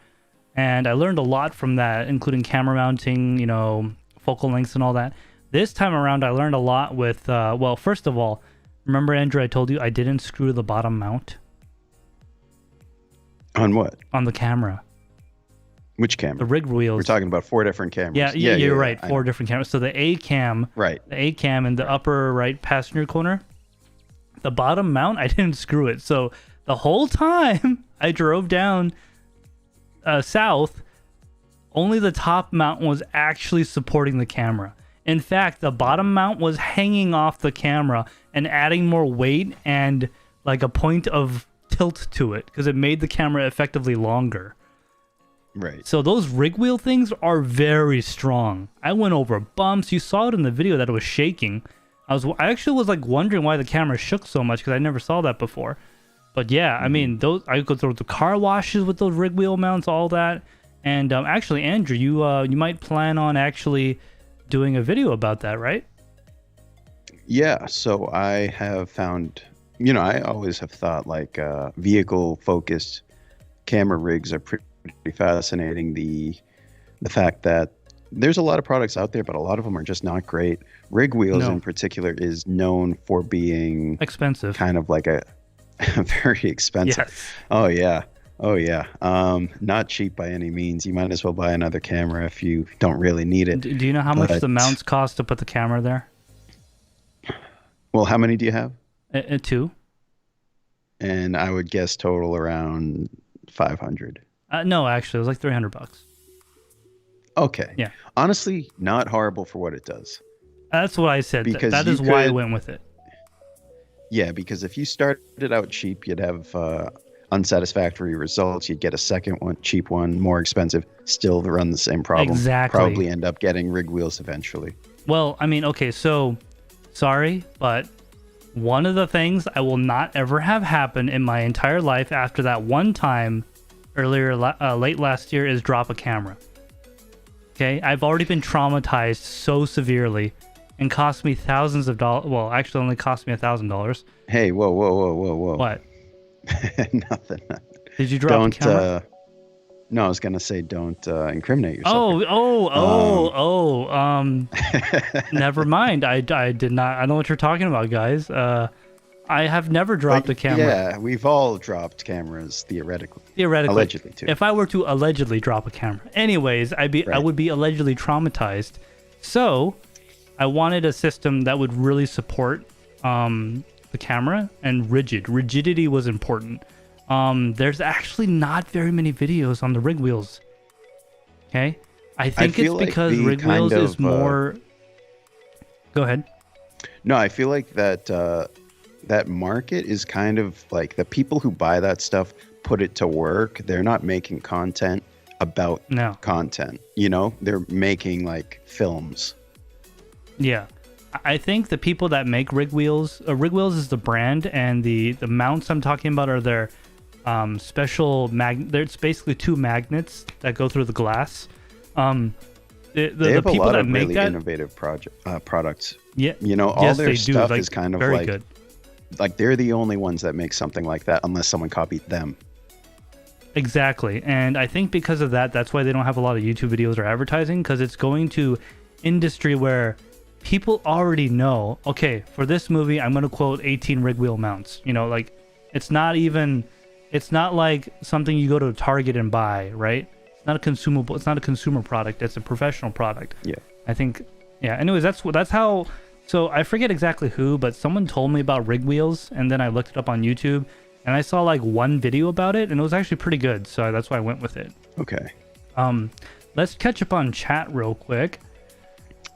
And I learned a lot from that, including camera mounting, focal lengths and all that. This time around, I learned a lot with, well, first of all, remember, Andrew, I told you I didn't screw the bottom mount? On what? On the camera. Which camera? The rig wheels. We're talking about 4 different cameras. Yeah, you're right. 4 different cameras. So the A cam, right? The A cam in the upper right passenger corner. The bottom mount, I didn't screw it. So The whole time I drove down south, only the top mount was actually supporting the camera. In fact, the bottom mount was hanging off the camera and adding more weight and like a point of tilt to it because it made the camera effectively longer. Right. So those rig wheel things are very strong. I went over bumps. You saw it in the video that it was shaking. I actually was like wondering why the camera shook so much because I never saw that before. But yeah, I mean, I go through the car washes with those rig wheel mounts, all that. And actually, Andrew, you might plan on actually doing a video about that, right? Yeah, so I have found, I always have thought like vehicle-focused camera rigs are pretty fascinating. The fact that there's a lot of products out there, but a lot of them are just not great. Rig Wheels in particular is known for being expensive, kind of like a very expensive. Yes. Oh yeah. Not cheap by any means. You might as well buy another camera if you don't really need it. Do you know how much the mounts cost to put the camera there? Well, how many do you have? 2. And I would guess total around 500. No, actually, it was like $300. Okay. Yeah. Honestly, not horrible for what it does. That's what I said. Because that is why I went with it. Yeah, because if you started out cheap, you'd have unsatisfactory results. You'd get a second one, cheap one, more expensive, still run the same problem. Exactly. Probably end up getting rig wheels eventually. Well, I mean, okay, so sorry, but one of the things I will not ever have happen in my entire life after that one time late last year is drop a camera. Okay, I've already been traumatized so severely and cost me thousands of dollars. Well, actually only cost me $1,000. Hey, whoa. What? Nothing. Did you drop a camera? No, I was gonna say don't incriminate yourself. Never mind. I did not. I know what you're talking about, guys. I have never dropped a camera. Yeah, we've all dropped cameras theoretically. Allegedly, too. If I were to allegedly drop a camera. Anyways, I would be allegedly traumatized. So, I wanted a system that would really support the camera and rigidity was important. There's actually not very many videos on the rig wheels. Okay, I think it's because rig wheels is more. Go ahead. No, I feel like that market is kind of like the people who buy that stuff put it to work. They're not making content about content. They're making like films. Yeah. I think the people that make rig wheels is the brand, and the mounts I'm talking about are their special It's basically 2 magnets that go through the glass. They have a lot of really innovative products. Yeah, all their stuff is kind of very good. Like they're the only ones that make something like that, unless someone copied them. Exactly, and I think because of that, that's why they don't have a lot of YouTube videos or advertising, because it's going to industry where people already know, okay, for this movie, I'm going to quote 18 rig wheel mounts. Like it's not like something you go to Target and buy, right? It's not a consumable. It's not a consumer product. It's a professional product. Yeah. I think, yeah. Anyways, that's how, so I forget exactly who, but someone told me about rig wheels, and then I looked it up on YouTube, and I saw like one video about it, and it was actually pretty good. So that's why I went with it. Okay. Let's catch up on chat real quick.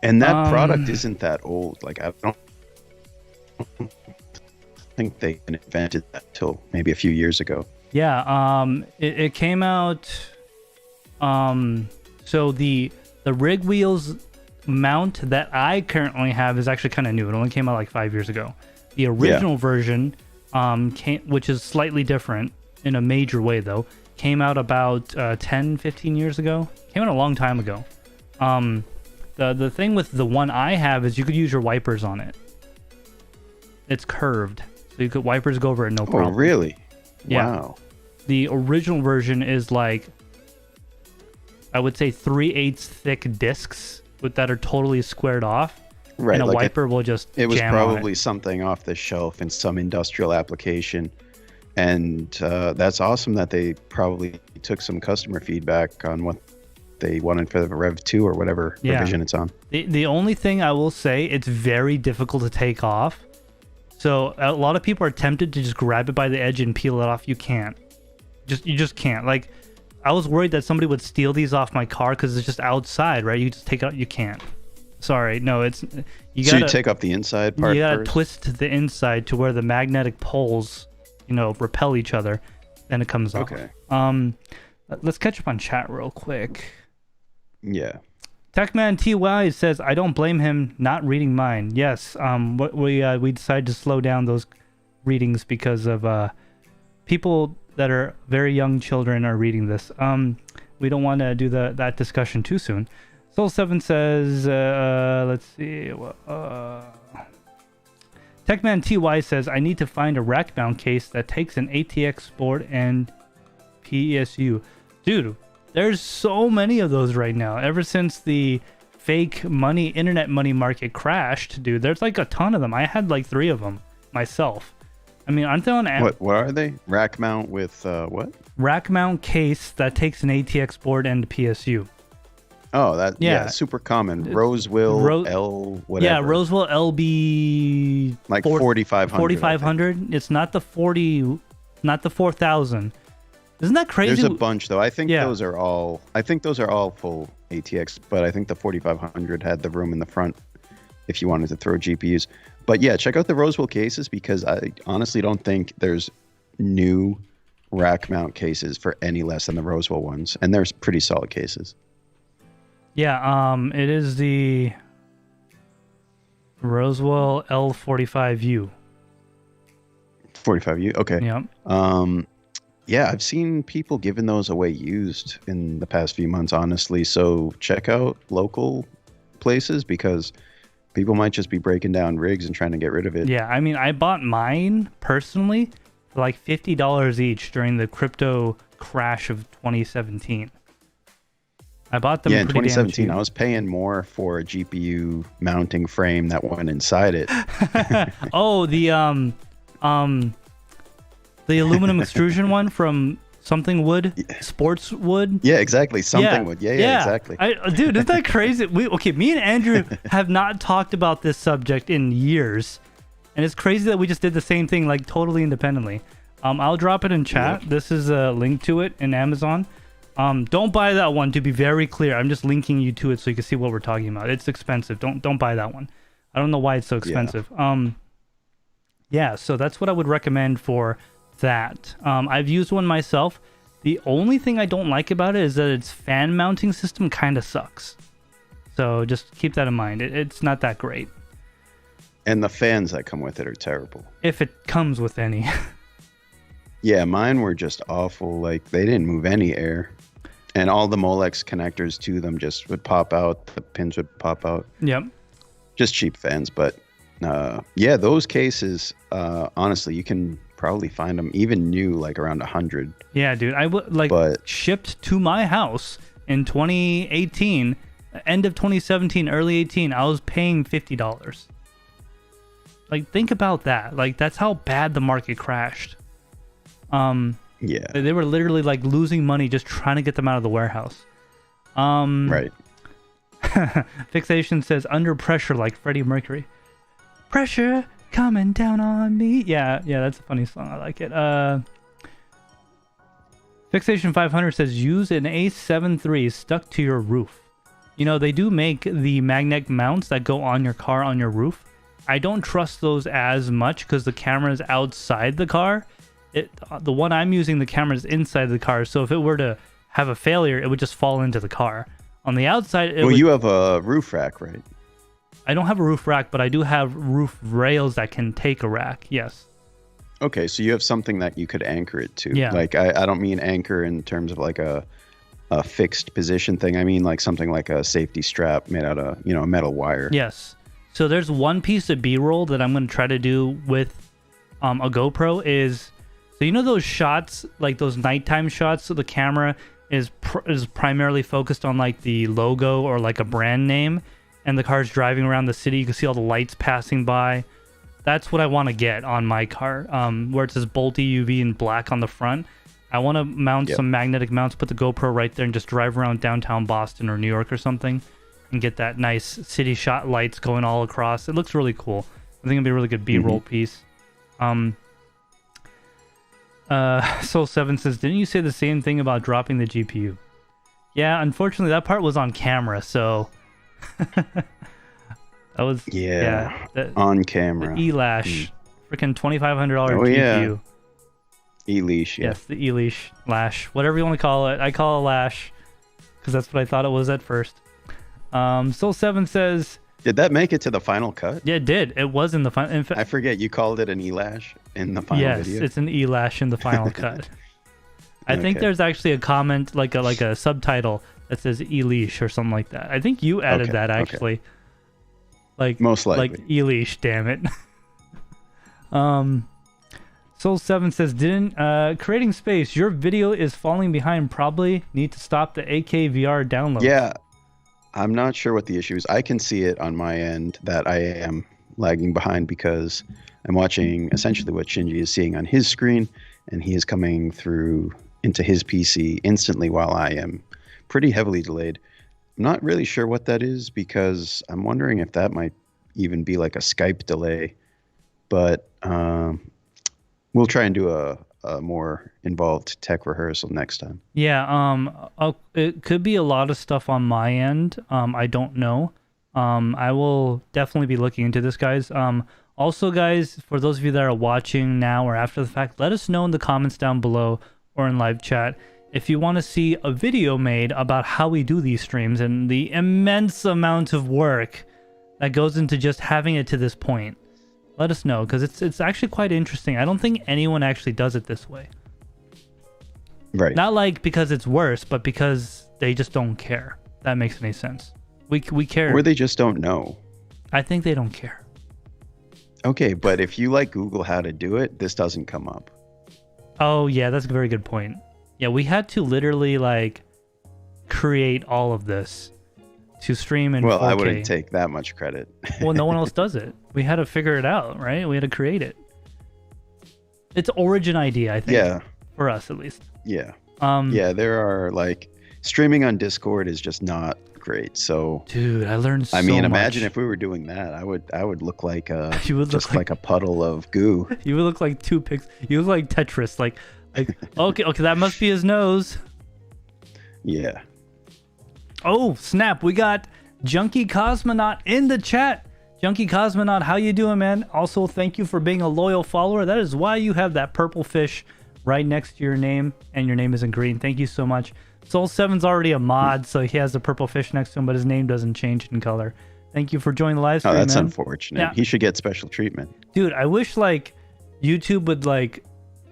And that product isn't that old. Like, I don't think they invented that till maybe a few years ago. Yeah. It came out. So the rig wheels mount that I currently have is actually kind of new. It only came out like 5 years ago. The original version, which is slightly different in a major way though, came out about 10, 15 years ago. Came out a long time ago. The thing with the one I have is you could use your wipers on it. It's curved, so you could wipers go over it no problem. Oh, really? Yeah. Wow. The original version is like, I would say 3/8 thick discs that are totally squared off. Right. And a wiper will just It was jam probably on it. something off the shelf in some industrial application. And that's awesome that they probably took some customer feedback on what they wanted for the Rev 2 or whatever revision it's on. The only thing I will say, it's very difficult to take off. So a lot of people are tempted to just grab it by the edge and peel it off. You can't. You just can't. Like, I was worried that somebody would steal these off my car because it's just outside, right? You just take it out. You can't. Sorry, no, it's you gotta. So you take off the inside part. You gotta first? twist the inside to where the magnetic poles, repel each other, then it comes off. Okay. Let's catch up on chat real quick. Yeah. Techman TY says, I don't blame him not reading mine. Yes, we decided to slow down those readings because of people that are very young children are reading this. We don't want to do that discussion too soon. Soul7 says, let's see. Techman TY says, I need to find a rack mount case that takes an ATX board and PESU. Dude, there's so many of those right now. Ever since the fake internet money market crashed, dude, there's like a ton of them. I had like 3 of them myself. I mean, aren't they on What are they? Rack mount with what? Rack mount case that takes an ATX board and PSU. Oh, yeah, super common. Roseville L whatever. Yeah, Roseville LB like 4500. 4500. It's not the 40, not the 4000. Isn't that crazy? There's a bunch though. I think those are all full ATX, but I think the 4500 had the room in the front if you wanted to throw GPUs. But yeah, check out the Roseville cases because I honestly don't think there's new rack mount cases for any less than the Roseville ones, and they're pretty solid cases. Yeah, it is the Roseville L45U. 45U, okay. Yeah. Yeah, I've seen people giving those away used in the past few months, honestly. So check out local places because people might just be breaking down rigs and trying to get rid of it. Yeah, I mean, I bought mine personally for like $50 each during the crypto crash of 2017. I bought them. Yeah, in 2017, I was paying more for a GPU mounting frame that went inside it. Oh, the aluminum extrusion one from something wood, sports wood. Yeah, exactly. Something wood. Yeah, exactly. Dude, isn't that crazy? Me and Andrew have not talked about this subject in years, and it's crazy that we just did the same thing like totally independently. I'll drop it in chat. Yep. This is a link to it in Amazon. Don't buy that one, to be very clear. I'm just linking you to it so you can see what we're talking about. It's expensive. Don't buy that one. I don't know why it's so expensive. Yeah, so that's what I would recommend for that. I've used one myself. The only thing I don't like about it is that its fan mounting system kind of sucks. So just keep that in mind. It's not that great. And the fans that come with it are terrible. If it comes with any. Yeah, mine were just awful. Like, they didn't move any air. And all the Molex connectors to them just would pop out. The pins would pop out. Yep. Just cheap fans. But, yeah, those cases, honestly, you can probably find them even new, like around 100. Yeah, dude. Shipped to my house in 2018, end of 2017, early 18. I was paying $50. Like, think about that. Like, that's how bad the market crashed. Yeah, they were literally like losing money just trying to get them out of the warehouse. Right. Fixation says under pressure like Freddie Mercury. Pressure coming down on me. Yeah, that's a funny song. I like it. Fixation 500 says use an A7 III stuck to your roof. You know, they do make the magnetic mounts that go on your car on your roof. I don't trust those as much because the camera is outside the car. The one I'm using, the camera is inside the car, so if it were to have a failure, it would just fall into the car. On the outside, you have a roof rack, right? I don't have a roof rack, but I do have roof rails that can take a rack, yes. Okay, so you have something that you could anchor it to. Yeah. Like, I don't mean anchor in terms of like a fixed position thing. I mean like something like a safety strap made out of, a metal wire. Yes. So there's one piece of B-roll that I'm going to try to do with a GoPro is... So you know those shots, like those nighttime shots, so the camera is primarily focused on like the logo or like a brand name, and the car's driving around the city. You can see all the lights passing by. That's what I want to get on my car, where it says Bolty UV in black on the front. I want to mount some magnetic mounts, put the GoPro right there, and just drive around downtown Boston or New York or something, and get that nice city shot lights going all across. It looks really cool. I think it'll be a really good B-roll piece. Soul7 says, didn't you say the same thing about dropping the GPU? Yeah, unfortunately that part was on camera, so that was on camera. The E-Lash, freaking $2,500 Oh GPU. yeah. E-Leash, yeah. Yes, the E-Leash, lash, whatever you want to call it. I call it lash because that's what I thought it was at first. Soul7 says, did that make it to the final cut? yeah, it did. It was in the final. I forget, you called it an E-Lash in the final video? Yes, it's an E-Lash in the final cut. I think there's actually a comment, like a subtitle that says E-Leash or something like that. I think you added that actually. Like most likely. Like E-Leash, damn it. Soul7 says, didn't creating space, your video is falling behind, probably need to stop the AKVR download. Yeah, I'm not sure what the issue is. I can see it on my end that I am lagging behind because I'm watching essentially what Shinji is seeing on his screen, and he is coming through into his PC instantly while I am pretty heavily delayed. I'm not really sure what that is because I'm wondering if that might even be like a Skype delay, but we'll try and do a more involved tech rehearsal next time. Yeah, it could be a lot of stuff on my end. I don't know. I will definitely be looking into this, guys. Also, guys, for those of you that are watching now or after the fact, let us know in the comments down below or in live chat if you want to see a video made about how we do these streams and the immense amount of work that goes into just having it to this point. Let us know, because it's actually quite interesting. I don't think anyone actually does it this way. Right. Not like because it's worse, but because they just don't care. That makes any sense. We care. Or they just don't know. I think they don't care. Okay, but if you like Google how to do it, this doesn't come up. Oh yeah, that's a very good point. Yeah, we had to literally like create all of this to stream in 4K. Well, I wouldn't take that much credit. Well, no one else does it. We had to figure it out, right? We had to create it. It's origin idea, I think. Yeah. For us, at least. Yeah. Yeah, there are like streaming on Discord is just not great. So, dude, I learned so much. I mean, imagine if we were doing that. I would look like you would just look like a puddle of goo. You would look like two pigs. You look like Tetris. Like okay, that must be his nose. Yeah. Oh, snap. We got Junkie Cosmonaut in the chat. Junkie Cosmonaut, how you doing, man? Also, thank you for being a loyal follower. That is why you have that purple fish right next to your name, and your name isn't green. Thank you so much. Soul7's already a mod, so he has a purple fish next to him, but his name doesn't change in color. Thank you for joining the live stream, that's man. unfortunate. Yeah. He should get special treatment. Dude, I wish, like, YouTube would, like,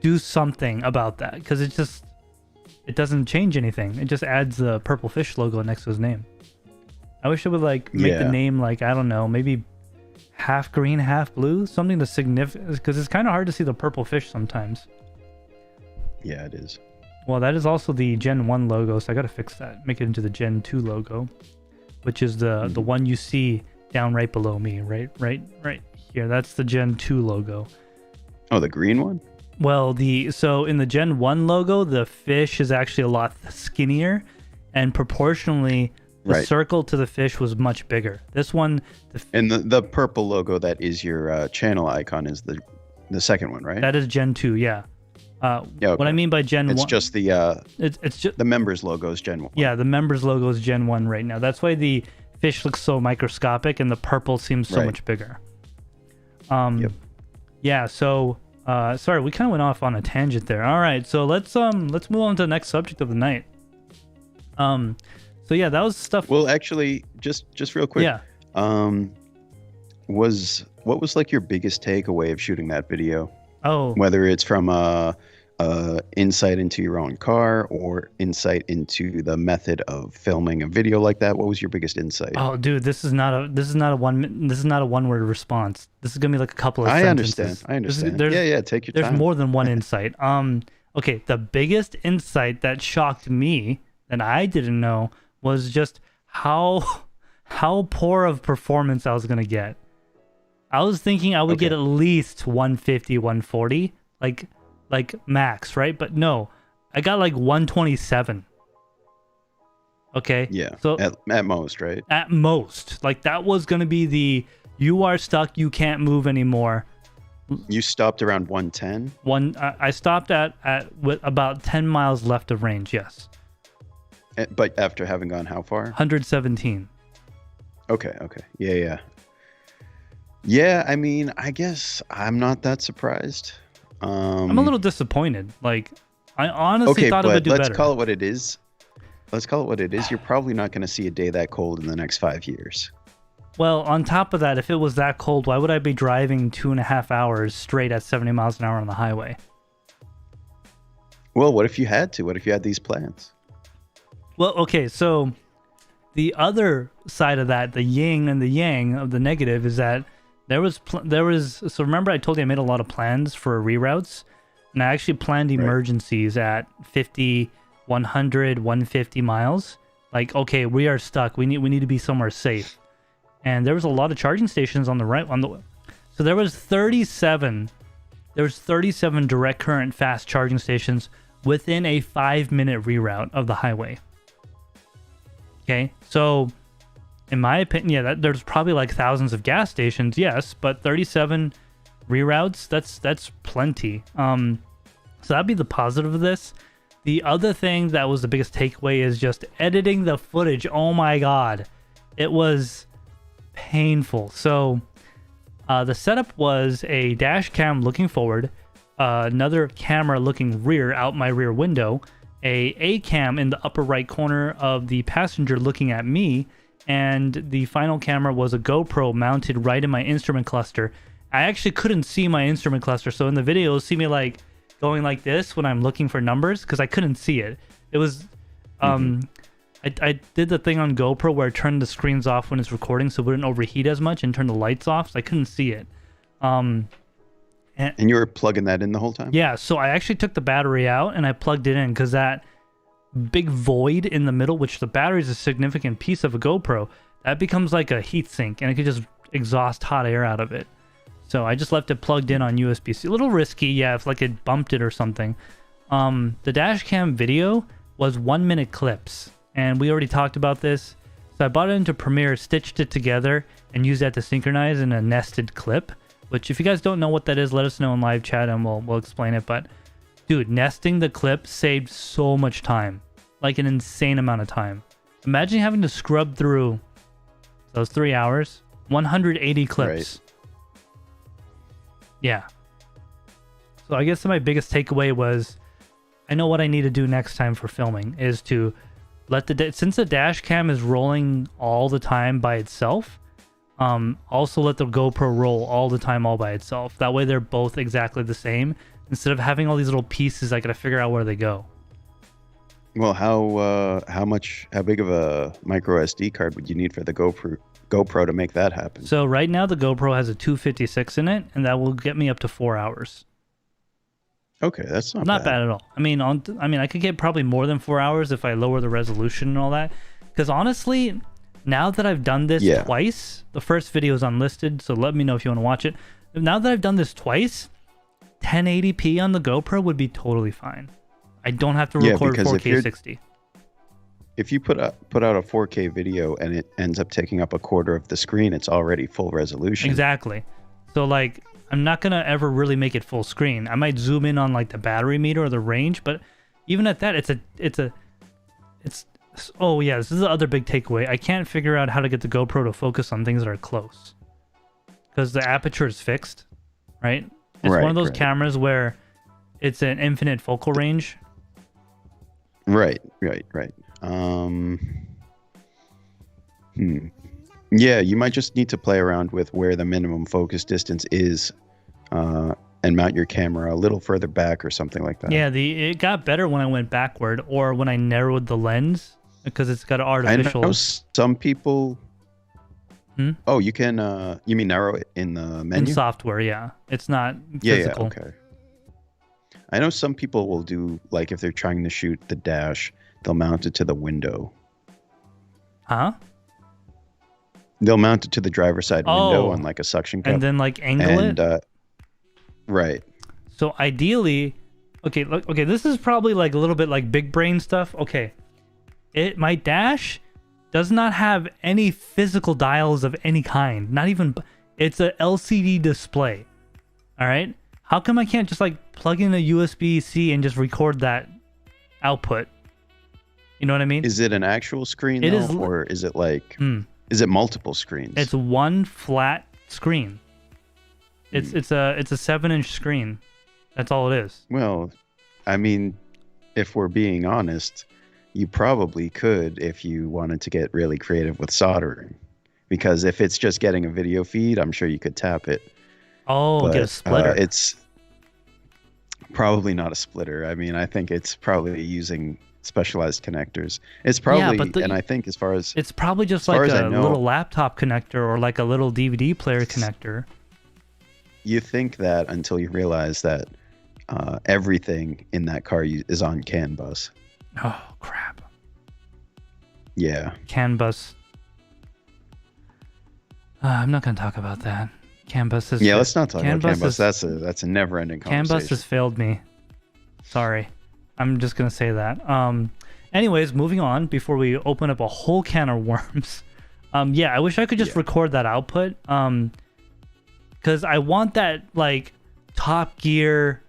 do something about that, because it doesn't change anything. It just adds the purple fish logo next to his name. I wish it would, like, make the name, like, I don't know, maybe half green, half blue, something to significant, because it's kind of hard to see the purple fish sometimes. Yeah, it is. Well, that is also the Gen 1 logo, so I gotta fix that. Make it into the Gen 2 logo, which is the one you see down right below me, right here. That's the Gen 2 logo. Oh, the green one? Well, so in the Gen 1 logo, the fish is actually a lot skinnier, and proportionally, the circle to the fish was much bigger. This one... And the purple logo that is your channel icon is the second one, right? That is Gen 2, yeah. Okay. What I mean by Gen 1... It's just the... It's just the members logo is Gen 1. Yeah, the members logo is Gen 1 right now. That's why the fish looks so microscopic and the purple seems so much bigger. Yep. Yeah, so... sorry, we kind of went off on a tangent there. All right, so let's move on to the next subject of the night. So yeah, that was stuff. Well, actually, just real quick. Yeah. What was like your biggest takeaway of shooting that video? Oh. Whether it's from insight into your own car or insight into the method of filming a video like that, what was your biggest insight? Oh, dude, this is not a one-word response. This is gonna be like a couple of sentences. I understand. Take your time. There's more than one insight. Okay, the biggest insight that shocked me that I didn't know was just how poor of performance I was gonna get. I was thinking I would get at least 150, 140, like max, right? But no, I got like 127. Okay. Yeah. So at most, right? At most, like that was gonna be the you are stuck, you can't move anymore. You stopped around 110? I stopped at with about 10 miles left of range, yes. But after having gone how far? 117. Okay. Yeah. Yeah, I mean, I guess I'm not that surprised. I'm a little disappointed. Like, I honestly thought it would do better. Let's call it what it is. You're probably not going to see a day that cold in the next 5 years. Well, on top of that, if it was that cold, why would I be driving 2.5 hours straight at 70 miles an hour on the highway? Well, what if you had to? What if you had these plans? Well, okay, so the other side of that, the yin and the yang of the negative, is that there was so remember I told you I made a lot of plans for reroutes, and I actually planned emergencies at 50, 100, 150 miles. Like, okay, we are stuck. We need to be somewhere safe. And there was a lot of charging stations on the right so there was 37 direct current fast charging stations within a 5-minute reroute of the highway. Okay, so in my opinion, yeah, there's probably like thousands of gas stations, yes, but 37 reroutes, that's plenty. So that'd be the positive of this. The other thing that was the biggest takeaway is just editing the footage. Oh my god, it was painful. So the setup was a dash cam looking forward, another camera looking rear out my rear window, a cam in the upper right corner of the passenger looking at me, and the final camera was a GoPro mounted right in my instrument cluster. I actually couldn't see my instrument cluster, so in the video you'll see me like going like this when I'm looking for numbers because I couldn't see it. It was I did the thing on GoPro where I turned the screens off when it's recording so it wouldn't overheat as much, and turned the lights off so I couldn't see it. And you were plugging that in the whole time? Yeah, so I actually took the battery out and I plugged it in because that big void in the middle, which the battery is a significant piece of a GoPro, that becomes like a heat sink and it could just exhaust hot air out of it. So I just left it plugged in on USB-C. A little risky, yeah, if like it bumped it or something. The dash cam video was 1-minute clips, and we already talked about this. So I bought it into Premiere, stitched it together, and used that to synchronize in a nested clip. Which, if you guys don't know what that is, let us know in live chat and we'll explain it. But, dude, nesting the clip saved so much time. Like an insane amount of time. Imagine having to scrub through those 3 hours, 180 clips. Right. Yeah. So I guess my biggest takeaway was, I know what I need to do next time for filming is to let since the dash cam is rolling all the time by itself, also let the GoPro roll all the time all by itself. That way they're both exactly the same. Instead of having all these little pieces, I gotta figure out where they go. Well, how big of a micro SD card would you need for the GoPro to make that happen? So right now the GoPro has a 256 in it, and that will get me up to 4 hours. Okay, that's not bad at all. I mean, I could get probably more than 4 hours if I lower the resolution and all that. Because honestly, now that I've done this twice, the first video is unlisted, so let me know if you want to watch it. Now that I've done this twice, 1080p on the GoPro would be totally fine. I don't have to record 4K 60. If you put out a 4K video and it ends up taking up a quarter of the screen, it's already full resolution. Exactly. So like, I'm not gonna ever really make it full screen. I might zoom in on like the battery meter or the range, but even at that, oh yeah, this is the other big takeaway. I can't figure out how to get the GoPro to focus on things that are close because the aperture is fixed, right? It's one of those cameras where it's an infinite focal range. Right. Yeah, you might just need to play around with where the minimum focus distance is, and mount your camera a little further back or something like that. Yeah, it got better when I went backward or when I narrowed the lens because it's got an artificial. I know some people. Oh, you can. You mean narrow it in the menu? In software, yeah. It's not physical. Yeah, okay. I know some people will do, like, if they're trying to shoot the dash, they'll mount it to the window. Huh? They'll mount it to the driver's side window on like a suction cup. And then like angle it? Right. So ideally, okay, this is probably like a little bit like big brain stuff. Okay. My dash does not have any physical dials of any kind. Not even, it's a LCD display. All right. How come I can't just like plug in a USB-C and just record that output? You know what I mean? Is it an actual screen It though, is. or is it like is it multiple screens? It's one flat screen. It's a 7-inch screen. That's all it is. Well, I mean, if we're being honest, you probably could if you wanted to get really creative with soldering. Because if it's just getting a video feed, I'm sure you could tap it. Oh, But, get a splitter. it's probably not a splitter. I mean, I think it's probably using specialized connectors. It's probably, but and I think as far as It's probably just far like as I a know- little laptop connector or like a little DVD player connector. you think that until you realize that everything in that car is on CAN bus. Oh, crap. Yeah. CAN bus. I'm not going to talk about that. CAN bus is... Yeah, let's not talk CAN about CAN bus bus. is- That's a never-ending CAN conversation. bus has failed me. Sorry. I'm just going to say that. Anyways, moving on before we open up a whole can of worms. Yeah, I wish I could just record that output. Because I want that, like, Top Gear...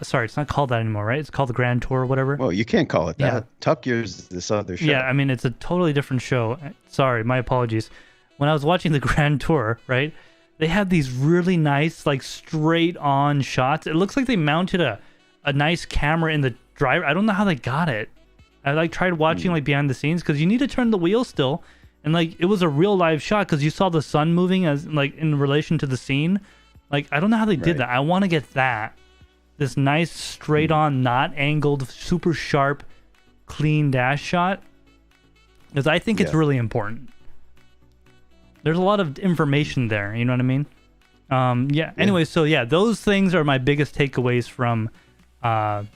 sorry, it's not called that anymore, right? It's called the Grand Tour or whatever. Well, you can't call it that. Yeah. Top Gear's this other show. Yeah, I mean, it's a totally different show. Sorry, my apologies. When I was watching the Grand Tour, right, they had these really nice, like, straight-on shots. It looks like they mounted a nice camera in the driver. I don't know how they got it. I, like, tried watching, like, behind the scenes, because you need to turn the wheel still. And, like, it was a real live shot, because you saw the sun moving as, like, in relation to the scene. Like, I don't know how they did that. I want to get that. This nice, straight-on, not angled, super sharp, clean dash shot. Because I think it's really important. There's a lot of information there, you know what I mean? Anyway, so yeah, those things are my biggest takeaways from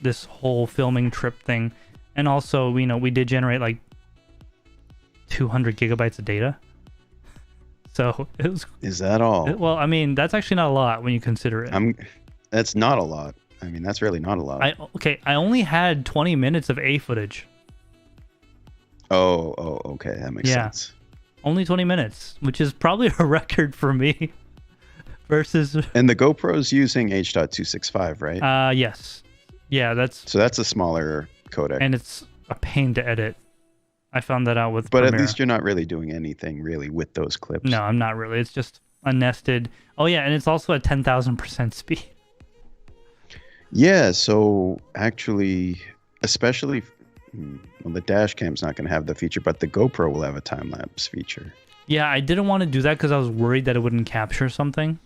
this whole filming trip thing. And also, you know, we did generate like 200 gigabytes of data. So it was... Is that all? Well, I mean, that's actually not a lot when you consider it. That's not a lot. I mean, that's really not a lot. I only had 20 minutes of A footage. Oh, okay. That makes sense. Only 20 minutes, which is probably a record for me versus... And the GoPro's using H.265, right? Yes. Yeah, So that's a smaller codec. And it's a pain to edit. I found that out with But Premiere. at least you're not really doing anything really with those clips. No, I'm not really. It's just a nested... Oh, yeah, and it's also at 10,000% speed. Yeah, so actually, especially... Well, the dash cam's not going to have the feature, but the GoPro will have a time-lapse feature. Yeah, I didn't want to do that because I was worried that it wouldn't capture something.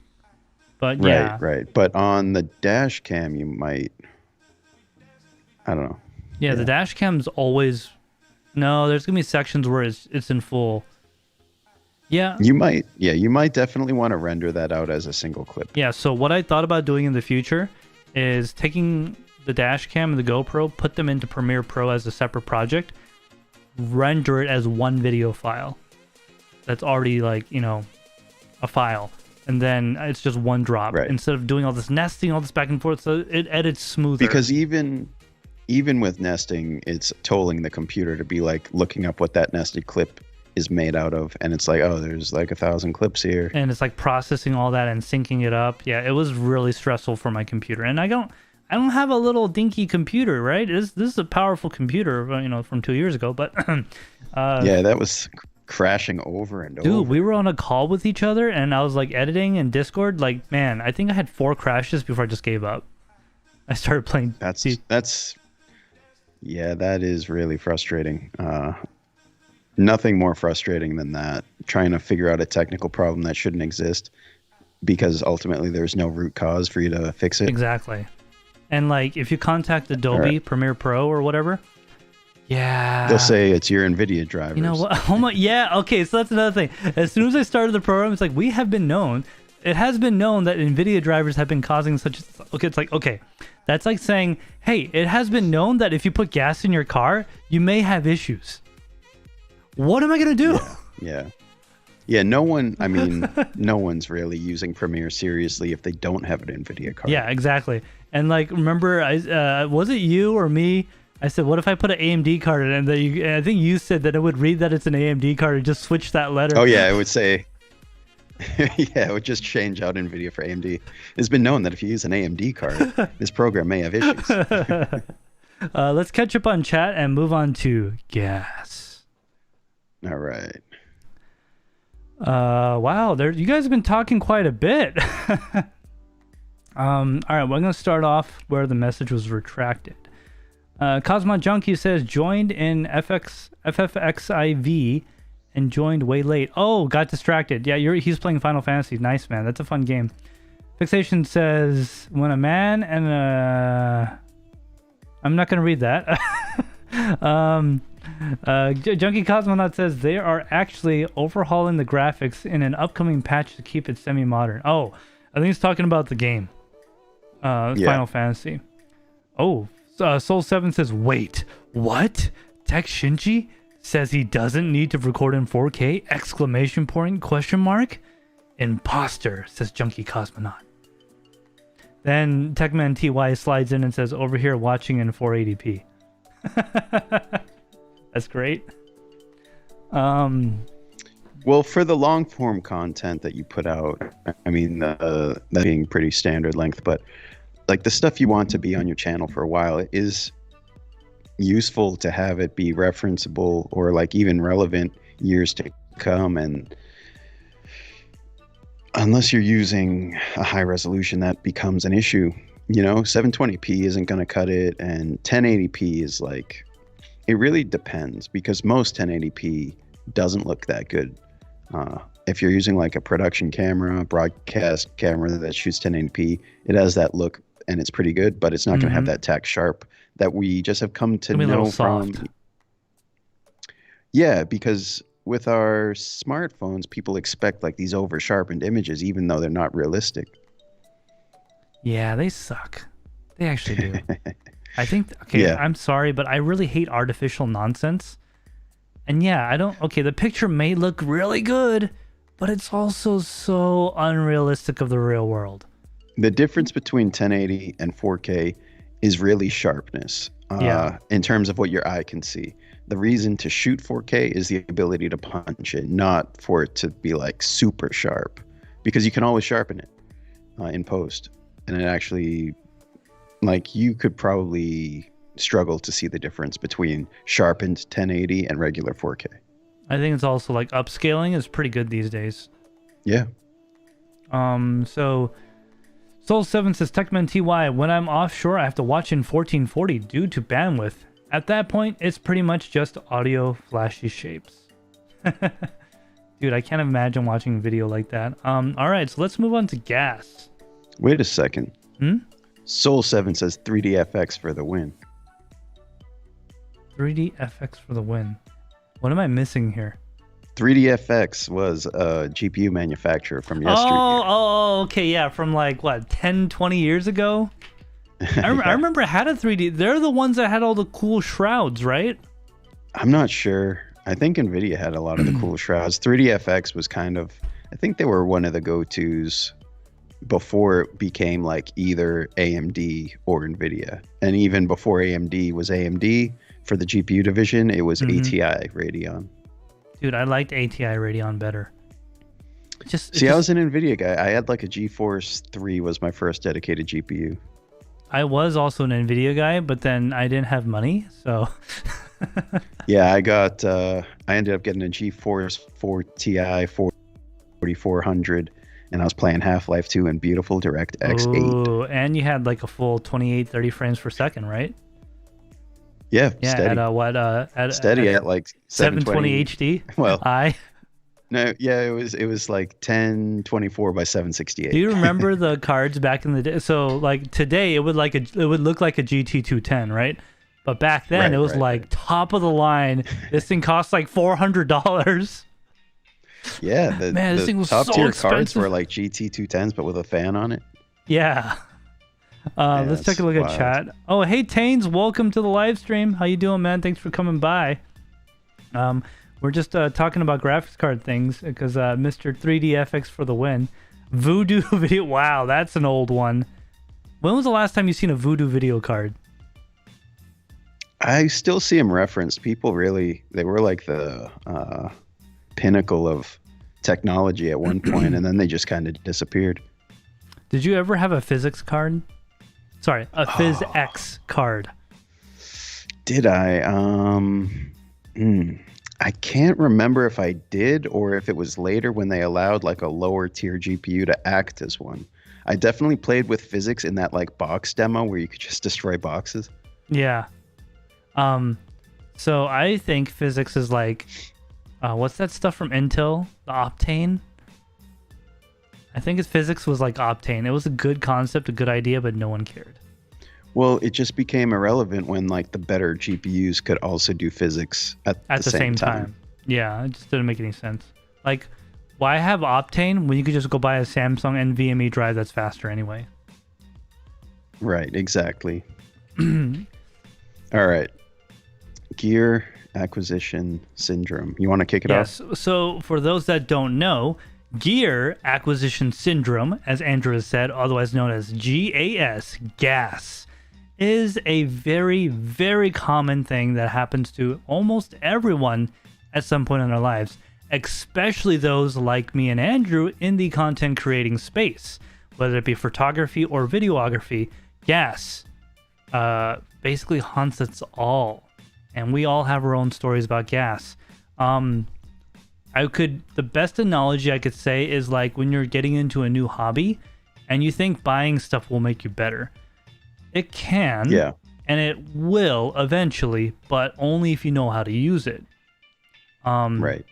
But yeah. Right. But on the dash cam, you might... I don't know. Yeah, the dash cam's always... No, there's going to be sections where it's in full. Yeah. You might definitely want to render that out as a single clip. Yeah, so what I thought about doing in the future is taking the dash cam and the GoPro, put them into Premiere Pro as a separate project, render it as one video file that's already, like, you know, a file, and then it's just one drop instead of doing all this nesting, all this back and forth. So it edits smoother. Because even with nesting, it's tolling the computer to be like looking up what that nested clip is made out of, and it's like, oh, there's like 1,000 clips here, and it's like processing all that and syncing it up. Yeah, it was really stressful for my computer, and I don't have a little dinky computer, right? This is a powerful computer, you know, from 2 years ago, but yeah, that was crashing over and over. Dude, we were on a call with each other, and I was like editing in Discord. Like, man, I think I had 4 crashes before I just gave up. I started playing. Yeah, that is really frustrating. Nothing more frustrating than that. Trying to figure out a technical problem that shouldn't exist because ultimately there's no root cause for you to fix it. Exactly. And like, if you contact Adobe Premiere Pro or whatever, they'll say it's your NVIDIA drivers. You know what? Oh my, yeah. Okay, so that's another thing. As soon as I started the program, it's like, we have been known. It has been known that NVIDIA drivers have been causing such. Okay, it's like, okay, that's like saying, hey, it has been known that if you put gas in your car, you may have issues. What am I gonna do? Yeah. No one. I mean, no one's really using Premiere seriously if they don't have an NVIDIA card. Yeah, exactly. And like, remember, was it you or me? I said, what if I put an AMD card in it? And I think you said that it would read that it's an AMD card and just switch that letter. Oh yeah, it would say. Yeah, it would just change out NVIDIA for AMD. It's been known that if you use an AMD card, this program may have issues. Let's catch up on chat and move on to gas. All right. Wow, you guys have been talking quite a bit. All right, well, I'm going to start off where the message was retracted. Cosmo Junkie says, joined in FFXIV and joined way late. Oh, got distracted. Yeah, he's playing Final Fantasy. Nice, man. That's a fun game. Fixation says, when a man and a... I'm not going to read that. Junkie Cosmonaut says, they are actually overhauling the graphics in an upcoming patch to keep it semi-modern. Oh, I think he's talking about the game. Final Fantasy. Oh, Soul 7 says, wait, what? TekShinji says he doesn't need to record in 4K? Exclamation point, question mark? Imposter, says Junkie Cosmonaut. Then Techman TY slides in and says, over here watching in 480p. That's great. Well, for the long form content that you put out, I mean, that being pretty standard length, but like the stuff you want to be on your channel for a while, it is useful to have it be referenceable or like even relevant years to come. And unless you're using a high resolution, that becomes an issue. 720p isn't going to cut it, and 1080p is like, it really depends, because most 1080p doesn't look that good. If you're using like a production camera, broadcast camera that shoots 1080p, it has that look and it's pretty good, but it's not going to have that tack sharp that we just have come to know from. Yeah, because with our smartphones, people expect like these over sharpened images, even though they're not realistic. Yeah, they suck. They actually do. I think, I'm sorry, but I really hate artificial nonsense. And yeah, the picture may look really good, but it's also so unrealistic of the real world. The difference between 1080 and 4K is really sharpness in terms of what your eye can see. The reason to shoot 4K is the ability to punch it, not for it to be like super sharp, because you can always sharpen it in post. And it actually, like, you could probably struggle to see the difference between sharpened 1080 and regular 4K. I think it's also like upscaling is pretty good these days. Yeah. So Soul 7 says, Techman TY, when I'm offshore, I have to watch in 1440 due to bandwidth. At that point, it's pretty much just audio flashy shapes. Dude, I can't imagine watching video like that. All right, so let's move on to gas. Wait a second. Soul 7 says 3DFX for the win. 3DFX for the win. What am I missing here? 3DFX was a GPU manufacturer from yesteryear. Oh, okay, yeah, from like, what, 10, 20 years ago? I remember I had a 3D. They're the ones that had all the cool shrouds, right? I'm not sure. I think NVIDIA had a lot of the cool shrouds. 3DFX was kind of, I think they were one of the go-tos before it became like either AMD or NVIDIA. And even before AMD was AMD, for the GPU division, it was ATI Radeon. Dude, I liked ATI Radeon better. I was an NVIDIA guy. I had like a GeForce 3 was my first dedicated GPU. I was also an NVIDIA guy, but then I didn't have money, so... Yeah, I ended up getting a GeForce 4 Ti 4400, and I was playing Half-Life 2 and beautiful DirectX 8. Ooh, and you had like a full 28, 30 frames per second, right? Yeah, steady. At steady at like 720 HD. Well, it was like 1024 by 768. Do you remember the cards back in the day? So like today, it would look like a GT210, right? But back then, it was top of the line. This thing cost like $400. Yeah, this thing was top so tier expensive. Cards were like GT210s, but with a fan on it. Yeah. Let's take a look at chat. Oh, hey Taines, welcome to the live stream. How you doing, man? Thanks for coming by. We're just talking about graphics card things because Mr. 3DFX for the win. Voodoo video. Wow, that's an old one. When was the last time you seen a Voodoo video card? I still see them referenced. People really, they were like the pinnacle of technology at one point, and then they just kind of disappeared. Did you ever have a physics card? Sorry, a PhysX card. Did I? I can't remember if I did or if it was later when they allowed like a lower tier GPU to act as one. I definitely played with physics in that like box demo where you could just destroy boxes. Yeah. So I think physics is like, what's that stuff from Intel? The Optane? I think physics was like Optane. It was a good concept, a good idea, but no one cared. Well, it just became irrelevant when like the better GPUs could also do physics at the same time. Yeah, it just didn't make any sense. Like, why have Optane when you could just go buy a Samsung NVMe drive that's faster anyway? Right, exactly. All right. Gear acquisition syndrome. You want to kick it off? Yes. So for those that don't know, gear acquisition syndrome, as Andrew has said, otherwise known as GAS, is a very, very common thing that happens to almost everyone at some point in their lives, especially those like me and Andrew in the content creating space, whether it be photography or videography. Gas basically haunts us all, and we all have our own stories about gas. The best analogy I could say is like when you're getting into a new hobby and you think buying stuff will make you better. It can, yeah, and it will eventually, but only if you know how to use it. Right.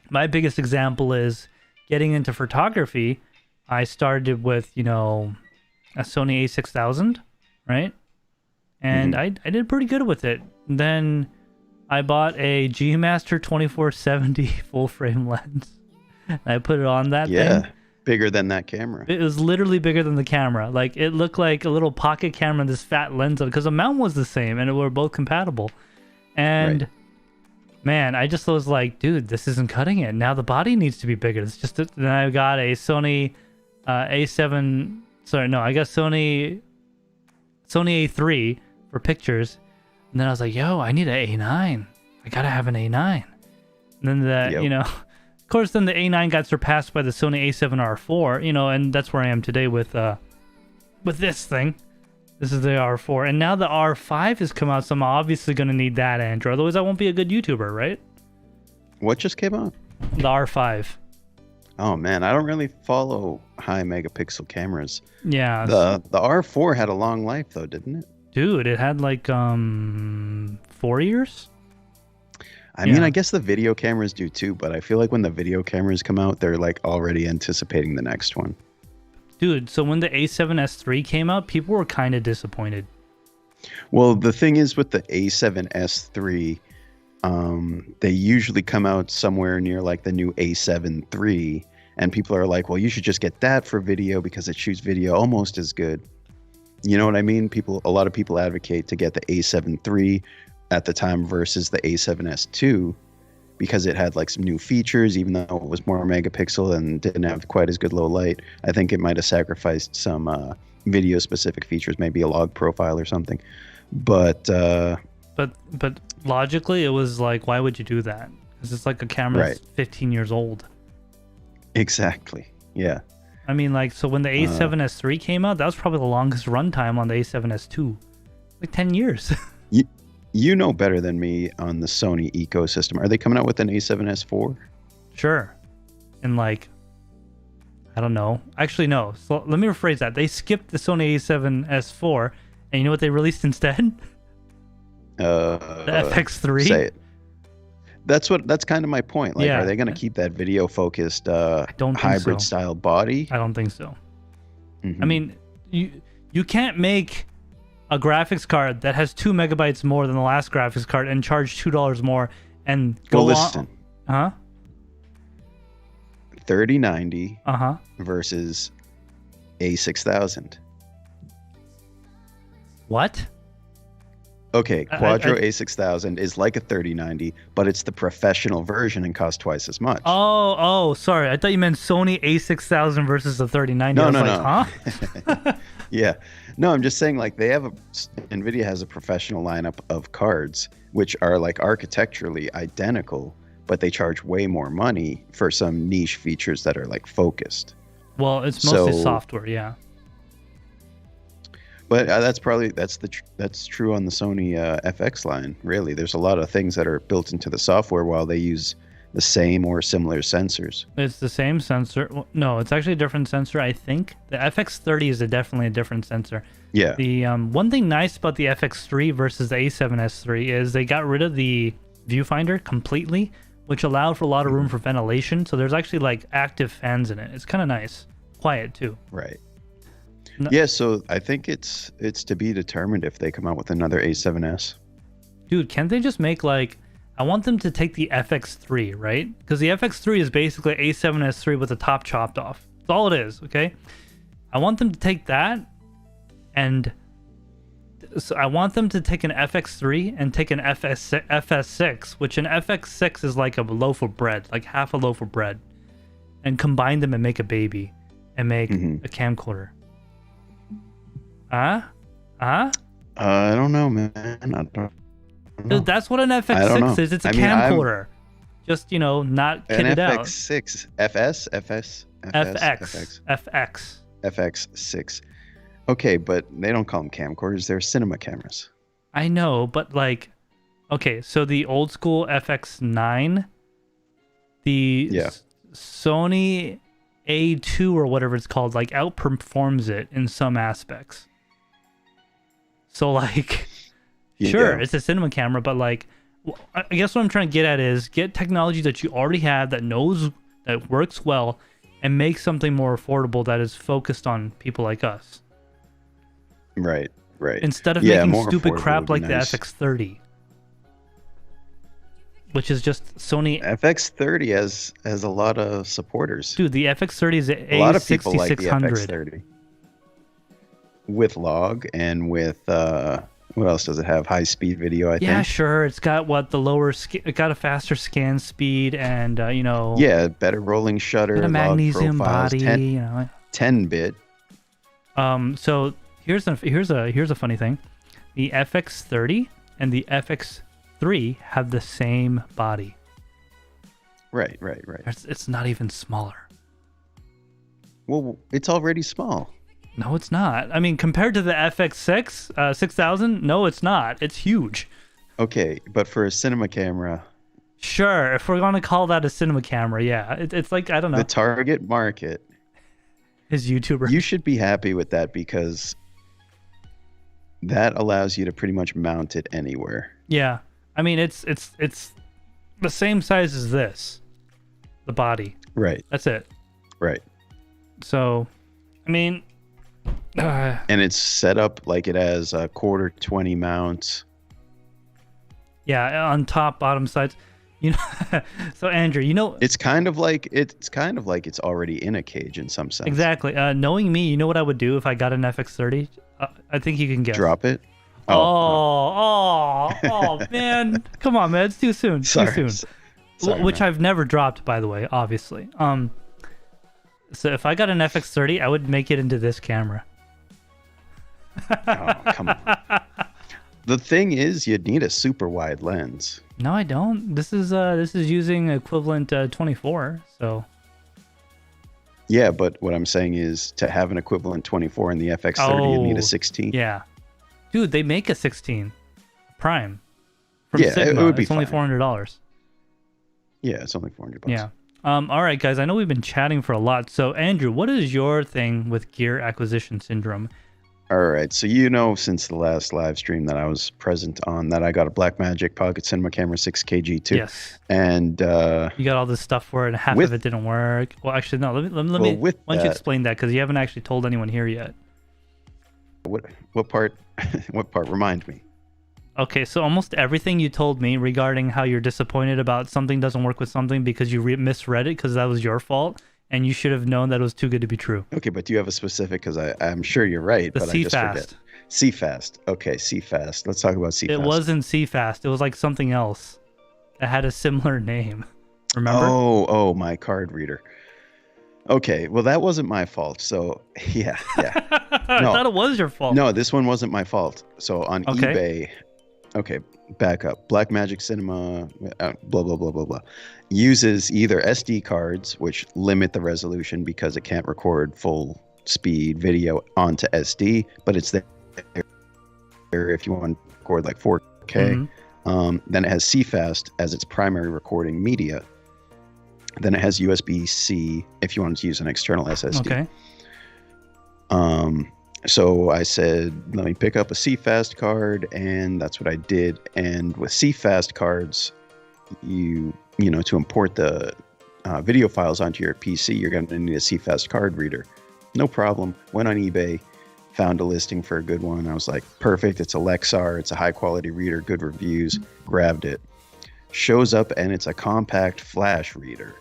My biggest example is getting into photography. I started with, a Sony a6000, right? And I did pretty good with it. Then I bought a G Master 2470 full frame lens. I put it on that thing. Yeah, bigger than that camera. It was literally bigger than the camera. Like, it looked like a little pocket camera, this fat lens on it, because the mount was the same and we were both compatible. And man, I just was like, dude, this isn't cutting it. Now the body needs to be bigger. It's just then I got a Sony A7. Sorry, no, I got Sony A3 for pictures. And then I was like, yo, I need an A9. I gotta have an A9. And then of course, then the A9 got surpassed by the Sony A7R4, and that's where I am today with this thing. This is the R4. And now the R5 has come out, so I'm obviously going to need that, Andrew. Otherwise, I won't be a good YouTuber, right? What just came out? The R5. Oh, man. I don't really follow high megapixel cameras. Yeah. The R4 had a long life, though, didn't it? Dude, it had like 4 years? I mean, I guess the video cameras do too, but I feel like when the video cameras come out, they're like already anticipating the next one. Dude, so when the A7S III came out, people were kind of disappointed. Well, the thing is with the A7S III, they usually come out somewhere near like the new A7 III, and people are like, well, you should just get that for video because it shoots video almost as good. You know what I mean? A lot of people advocate to get the A7 III at the time versus the A7S II because it had like some new features, even though it was more megapixel and didn't have quite as good low light. I think it might have sacrificed some video specific features, maybe a log profile or something. But logically, it was like, why would you do that? Because it's like a camera that's 15 years old. Exactly. Yeah. I mean, like, so when the A7S III came out, that was probably the longest runtime on the A7S II. Like 10 years. You know better than me on the Sony ecosystem. Are they coming out with an A7S IV? Sure. And like, I don't know. Actually, no. So let me rephrase that. They skipped the Sony A7S IV, and you know what they released instead? The FX3. Say it. That's kind of my point. Like, are they going to keep that video focused hybrid style body? I don't think so. I mean, you can't make a graphics card that has 2 megabytes more than the last graphics card and charge $2 more and go listen. 3090 versus A6000. What? Okay, Quadro A6000 is like a 3090, but it's the professional version and costs twice as much. Oh, sorry. I thought you meant Sony A6000 versus the 3090. No. Huh? Yeah. No, I'm just saying, like, NVIDIA has a professional lineup of cards, which are like architecturally identical, but they charge way more money for some niche features that are like focused. Well, it's mostly software, yeah. But that's true on the Sony FX line. Really, there's a lot of things that are built into the software while they use the same or similar sensors. It's the same sensor. Well, no, it's actually a different sensor. I think the FX30 is definitely a different sensor. Yeah. The one thing nice about the FX3 versus the A7S3 is they got rid of the viewfinder completely, which allowed for a lot of room for ventilation. So there's actually like active fans in it. It's kind of nice, quiet too. Right. Yeah, so I think it's to be determined if they come out with another A7S. Dude, can't they just make like... I want them to take the FX3, right? Because the FX3 is basically A7S3 with the top chopped off. That's all it is, okay? I want them to take that, and... So I want them to take an FX3 and take an FS6, which an FX6 is like a loaf of bread, like half a loaf of bread, and combine them and make a baby, and make a camcorder. I don't know, man. I don't know. Dude, that's what an FX6 is. It's a camcorder. Just, not kitted out. An FX6. FX6. Okay, but they don't call them camcorders. They're cinema cameras. I know, but like... Okay, so the old school FX9, the Sony A2 or whatever it's called, like outperforms it in some aspects. So like... Sure, it's a cinema camera, but like, I guess what I'm trying to get at is get technology that you already have that works well, and make something more affordable that is focused on people like us. Right. Instead of making stupid crap like the FX30, which is just Sony. FX30 has a lot of supporters. Dude, the FX30 is a lot of people like the FX30 with log and with. What else does it have? High-speed video, I think. Yeah, sure. It's got it got a faster scan speed and Yeah, better rolling shutter. And a magnesium body. 10-bit. So here's a funny thing. The FX30 and the FX3 have the same body. Right. It's not even smaller. Well, it's already small. No, it's not. I mean, compared to the FX6 6000, no, it's not. It's huge. Okay, but for a cinema camera... Sure, if we're going to call that a cinema camera, yeah. It's like, I don't know. The target market... is YouTuber. You should be happy with that because that allows you to pretty much mount it anywhere. Yeah. I mean, it's the same size as this. The body. Right. That's it. Right. So, I mean... and it's set up like it has a quarter 20 mounts. Yeah, on top, bottom sides. So Andrew, it's kind of like it's already in a cage in some sense. Exactly. Knowing me, you know what I would do if I got an FX30? I think you can guess. Drop it. Oh, man! Come on, man! It's too soon. Sorry, which man. I've never dropped, by the way. Obviously. So if I got an FX30, I would make it into this camera. Oh, come on. The thing is, you'd need a super wide lens. No, I don't. This is using equivalent 24. So. Yeah, but what I'm saying is to have an equivalent 24 in the FX30, you need a 16. Yeah, dude, they make a 16 Prime. From Sigma. It would be only $400. Yeah, it's only $400. Yeah. All right, guys, I know we've been chatting for a lot. So, Andrew, what is your thing with gear acquisition syndrome? All right. So, since the last live stream that I was present on, that I got a Blackmagic Pocket Cinema Camera 6K G2. Yes. And you got all this stuff for it, and half of it didn't work. Well, actually, no. Let me. Why don't you explain that? Because you haven't actually told anyone here yet. What part? What part? Remind me. Okay, so almost everything you told me regarding how you're disappointed about something doesn't work with something because you misread it because that was your fault and you should have known that it was too good to be true. Okay, but do you have a specific? Because I'm sure you're right, but I just forget. CFast. Okay, CFast. Let's talk about CFast. It wasn't CFast. It was like something else that had a similar name. Remember? Oh, my card reader. Okay, well, that wasn't my fault. So, yeah. I thought it was your fault. No, this one wasn't my fault. So on eBay... okay, back up. Blackmagic Cinema, blah, blah, blah, blah, blah. Uses either SD cards, which limit the resolution because it can't record full speed video onto SD, but it's there if you want to record like 4K. Then it has CFast as its primary recording media. Then it has USB-C if you wanted to use an external SSD. Okay. So I said, let me pick up a CFast card, and that's what I did. And with CFast cards, you know, to import the video files onto your PC, you're going to need a CFast card reader. No problem. Went on eBay, found a listing for a good one. I was like, perfect. It's a Lexar. It's a high quality reader, good reviews. Grabbed it. Shows up, and it's a compact flash reader.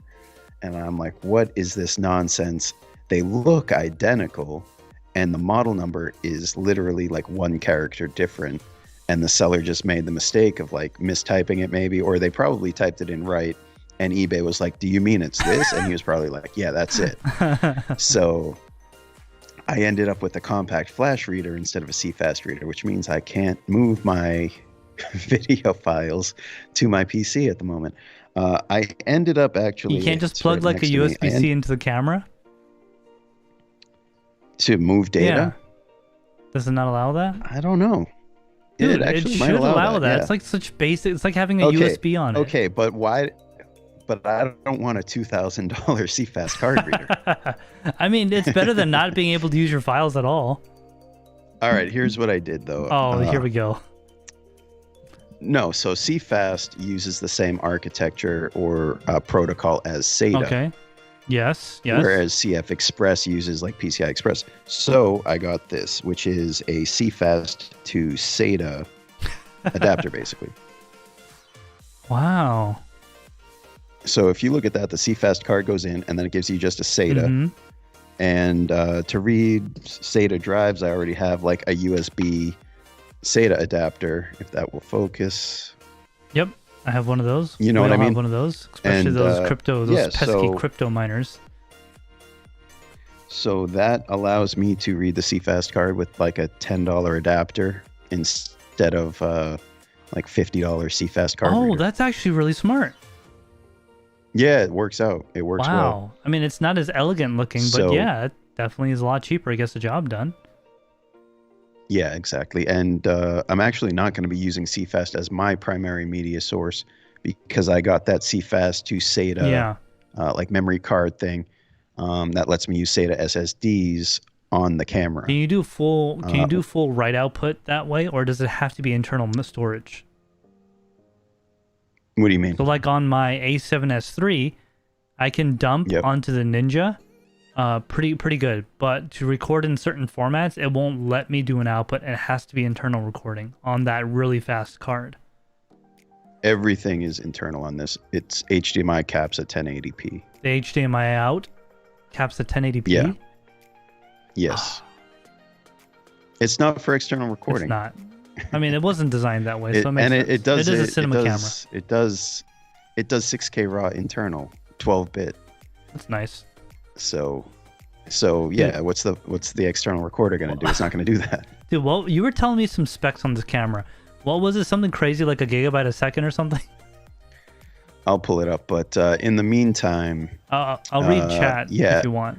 And I'm like, what is this nonsense? They look identical, and the model number is literally like one character different. And the seller just made the mistake of like mistyping it maybe, or they probably typed it in right. And eBay was like, do you mean it's this? And he was probably like, yeah, that's it. So I ended up with a compact flash reader instead of a CFast reader, which means I can't move my video files to my PC at the moment. I ended up actually... You can't just plug like a USB-C into the camera? To move data? Yeah. Does it not allow that? I don't know. Dude, it should allow that. Yeah. It's like such basic... It's like having a USB on it. Okay, but why... But I don't want a $2,000 CFast card reader. I mean, it's better than not being able to use your files at all. All right, here's what I did, though. Oh, here we go. No, so CFast uses the same architecture or protocol as SATA. Okay. Yes. Whereas CF Express uses like PCI Express. So I got this, which is a CFast to SATA adapter, basically. Wow. So if you look at that, the CFast card goes in, and then it gives you just a SATA. And to read SATA drives, I already have like a USB SATA adapter, if that will focus. Yep, I have one of those. You know what I mean? I have one of those, especially those pesky crypto miners. So that allows me to read the CFast card with like a $10 adapter instead of like $50 CFast card. Oh, reader. That's actually really smart. Yeah, it works out. It works well. Wow. I mean, it's not as elegant looking, but yeah, it definitely is a lot cheaper. It gets the job done. Yeah, exactly. And I'm actually not going to be using CFast as my primary media source because I got that CFast to SATA like memory card thing that lets me use SATA SSDs on the camera. Can you do full write output that way, or does it have to be internal storage? What do you mean? So like on my A7S III, I can dump onto the Ninja pretty good, but to record in certain formats, it won't let me do an output. It has to be internal recording on that really fast card. Everything is internal on this. It's HDMI caps at 1080p. The HDMI out caps at 1080p? Yeah. Yes. It's not for external recording. It's not. I mean, it wasn't designed that way, so it makes sense. It does. It is a cinema camera. It does 6K raw internal, 12-bit. That's nice. So yeah. Dude, what's the external recorder gonna do? It's not gonna do that. Dude, well, you were telling me some specs on this camera. What was it? Something crazy like a gigabyte a second or something? I'll pull it up, but in the meantime, I'll read chat if you want.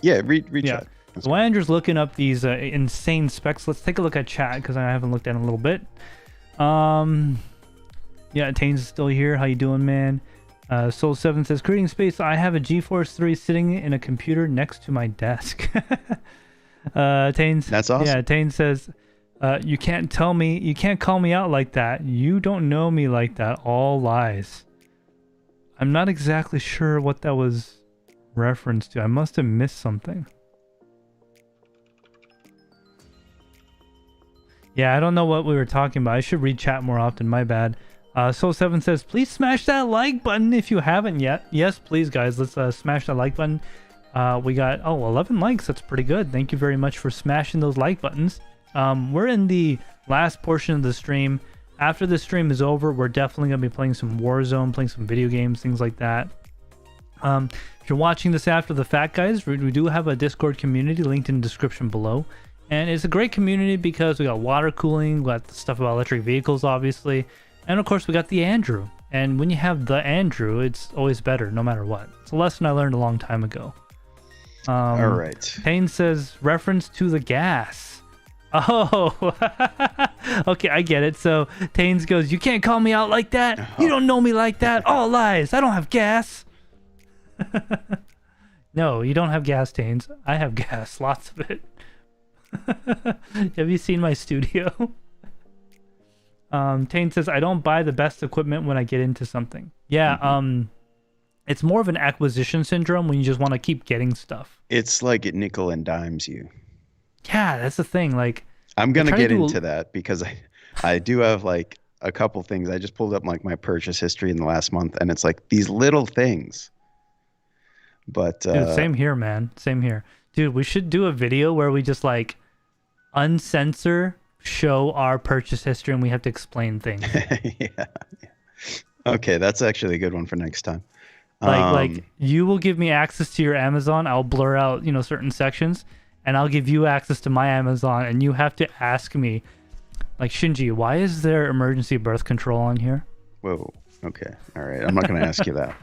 Yeah, read chat. So while Andrew's looking up these insane specs, let's take a look at chat because I haven't looked at it in a little bit. Yeah, Tane's is still here. How you doing, man? Soul7 says, "Creating space. I have a GeForce 3 sitting in a computer next to my desk." Tane's. That's awesome. Yeah, Tane says, "You can't call me out like that. You don't know me like that. All lies." I'm not exactly sure what that was referenced to. I must have missed something. Yeah, I don't know what we were talking about. I should read chat more often. My bad. Soul7 says, "Please smash that like button if you haven't yet." Yes, please, guys. Let's smash that like button. We got 11 likes. That's pretty good. Thank you very much for smashing those like buttons. We're in the last portion of the stream. After the stream is over, we're definitely going to be playing some Warzone, playing some video games, things like that. If you're watching this after the fact, guys, we do have a Discord community linked in the description below. And it's a great community because we got water cooling, we got stuff about electric vehicles, obviously. And of course, we got the Andrew. And when you have the Andrew, it's always better, no matter what. It's a lesson I learned a long time ago. All right. Tane says, reference to the gas. Oh, okay, I get it. So Tanes goes, you can't call me out like that. You don't know me like that. All lies. I don't have gas. No, you don't have gas, Tanes. I have gas, lots of it. Have you seen my studio? Tane says, I don't buy the best equipment when I get into something. Yeah, it's more of an acquisition syndrome when you just want to keep getting stuff. It's like it nickel and dimes you. Yeah, that's the thing. Like, I'm gonna get into that because I do have like a couple things. I just pulled up like my purchase history in the last month, and it's like these little things. But dude, same here, man. Same here, dude. We should do a video where we just like uncensor, show our purchase history, and we have to explain things. Yeah. Okay, that's actually a good one for next time. Like you will give me access to your Amazon. I'll blur out, certain sections, and I'll give you access to my Amazon, and you have to ask me, like, Shinji, why is there emergency birth control on here? Whoa. Okay. All right. I'm not going to ask you that.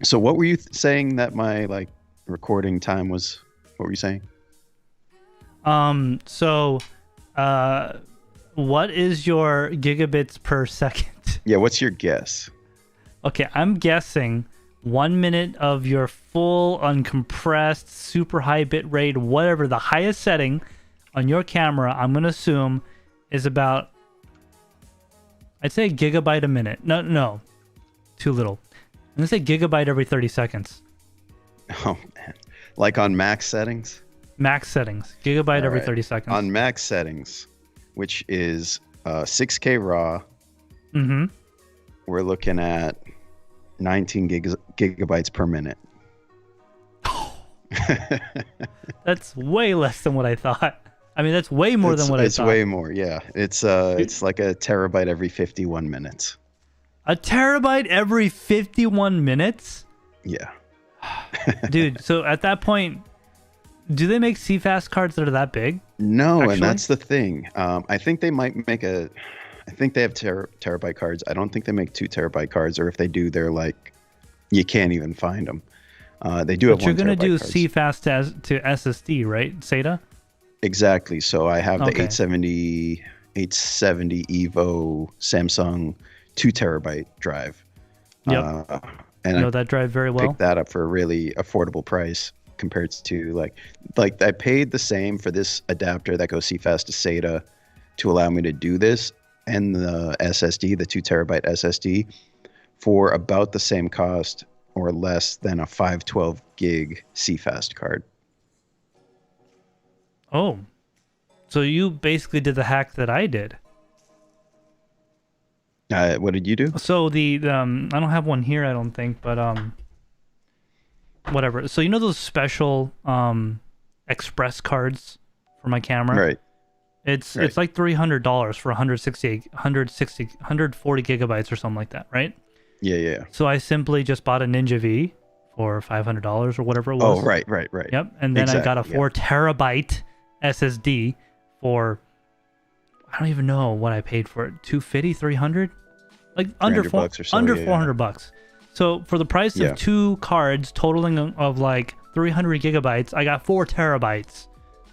So what were you saying that my recording time was? What were you saying? What is your gigabits per second? Yeah. What's your guess? Okay, I'm guessing 1 minute of your full uncompressed, super high bit rate, whatever the highest setting on your camera, I'm going to assume is about, I'd say a gigabyte a minute. No, too little. I'm going to say gigabyte every 30 seconds. Oh, man. Like on max settings? Max settings. Gigabyte every 30 seconds. On max settings, which is 6K RAW, we're looking at 19 gigabytes per minute. That's way less than what I thought. I mean, that's way more than what I thought. It's way more, yeah. It's like a terabyte every 51 minutes. A terabyte every 51 minutes? Yeah. Dude, so at that point, do they make CFast cards that are that big? No, actually? And that's the thing. I think they might make I think they have terabyte cards. I don't think they make 2 terabyte cards, or if they do, they're like, you can't even find them. They do have 1 terabyte. But you're going to do cards. CFast to SSD, right, SATA? Exactly. So I have the 870 Evo Samsung 2 terabyte drive. Yep. And I know that drive very well. Picked that up for a really affordable price compared to like I paid the same for this adapter that goes CFast to SATA to allow me to do this, and the SSD, the 2 terabyte SSD, for about the same cost or less than a 512 gig CFast card. Oh, so you basically did the hack that I did. What did you do? So I don't have one here, I don't think, but whatever. So those special express cards for my camera? Right. It's like $300 for 140 gigabytes or something like that, right? Yeah. So I simply just bought a Ninja V for $500 or whatever it was. Oh, right. Yep. And then I got a 4 terabyte SSD for, I don't even know what I paid for it. $250, $300? Like under $400. So for the price of 2 cards totaling of like 300 gigabytes, I got 4 terabytes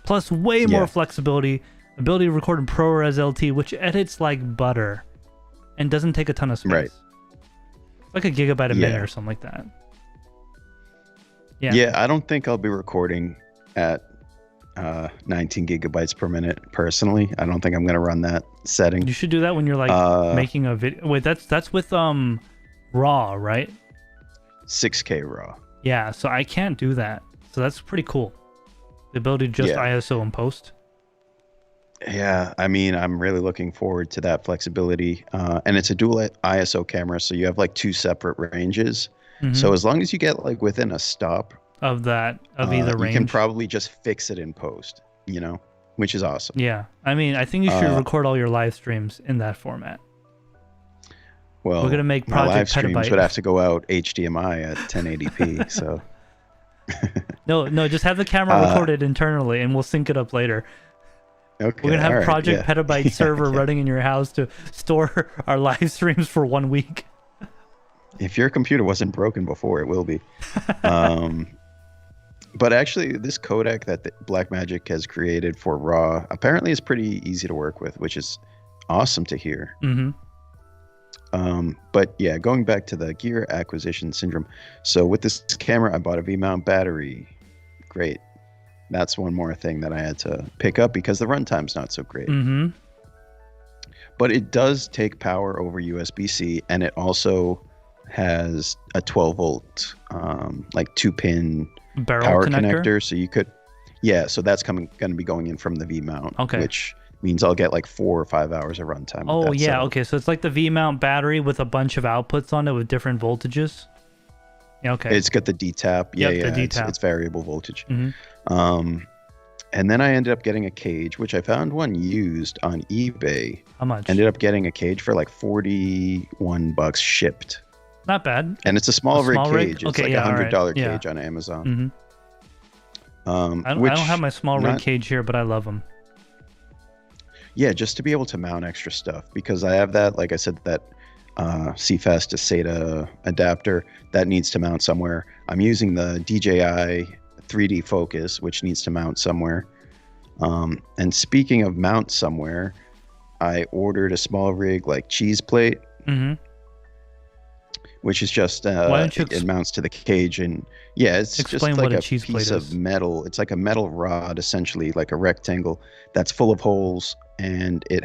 plus way more flexibility, ability to record in ProRes LT, which edits like butter and doesn't take a ton of space. Right. Like a gigabyte a minute or something like that. Yeah, I don't think I'll be recording at 19 gigabytes per minute personally. I don't think I'm going to run that setting. You should do that when you're like making a video. Wait, that's with RAW, right? 6K RAW. Yeah, so I can't do that. So that's pretty cool. The ability to just ISO and post. Yeah, I mean, I'm really looking forward to that flexibility. And it's a dual ISO camera, so you have like 2 separate ranges. So as long as you get like within a stop of either range, you can probably just fix it in post, which is awesome. Yeah, I mean, I think you should record all your live streams in that format. Well, we're gonna make Project live streams Petabyte. would have to go out HDMI at 1080p. So No, just have the camera recorded internally, and we'll sync it up later. Okay. We're gonna have all right, Project yeah. Petabyte server running in your house to store our live streams for 1 week. If your computer wasn't broken before, it will be. But actually, this codec that Blackmagic has created for RAW apparently is pretty easy to work with, which is awesome to hear. Mm-hmm. But yeah, going back to the gear acquisition syndrome. So with this camera, I bought a V-mount battery. Great. That's one more thing that I had to pick up because the runtime's not so great. Mm-hmm. But it does take power over USB-C, and it also has a 12-volt, like 2-pin Barrel power connector? connector. So you could, yeah. So that's going to be going in from the V-mount, Okay. which means I'll get like 4 or 5 hours of runtime. Oh, with that yeah. setup. Okay. So it's like the V-mount battery with a bunch of outputs on it with different voltages. Yeah, okay. It's got the D-tap. Yeah, Yep, the yeah. D-tap. It's variable voltage. Mm-hmm. And then I ended up getting a cage, which I found one used on eBay. How much? Ended up getting a cage for like $41 shipped. Not bad. And it's a small rig cage. It's Okay, like yeah, $100 all right. cage on Amazon. Mm-hmm. I don't have my small rig cage here, but I love them. Yeah, just to be able to mount extra stuff, because I have that, like I said, that CFast to SATA adapter that needs to mount somewhere. I'm using the DJI 3D Focus, which needs to mount somewhere. And speaking of mount somewhere, I ordered a small rig like cheese plate, which is just it mounts to the cage, and yeah, it's just like a piece of metal. It's like a metal rod, essentially, like a rectangle that's full of holes, and it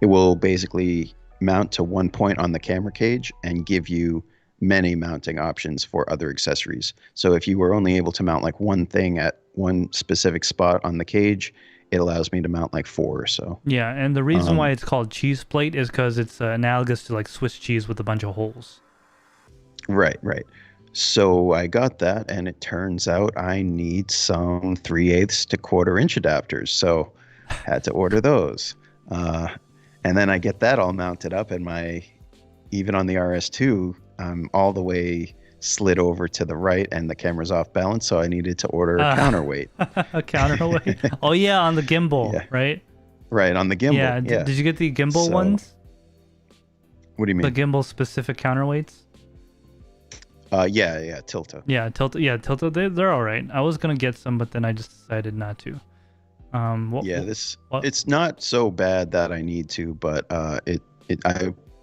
will basically mount to one point on the camera cage and give you many mounting options for other accessories. So if you were only able to mount like one thing at one specific spot on the cage, it allows me to mount like 4 or so. Yeah, and the reason why it's called cheese plate is because it's analogous to like Swiss cheese with a bunch of holes. Right. So I got that, and it turns out I need some 3/8 to 1/4 inch adapters. So had to order those. And then I get that all mounted up, and even on the RS2, I'm all the way slid over to the right, and the camera's off balance, so I needed to order a counterweight. A counterweight? Oh, yeah, on the gimbal, right? Right, on the gimbal. Yeah. Did you get the gimbal ones? What do you mean? The gimbal-specific counterweights? Yeah, Tilta. Yeah, Tilta, they're all right. I was going to get some, but then I just decided not to. It's not so bad that I need to, but I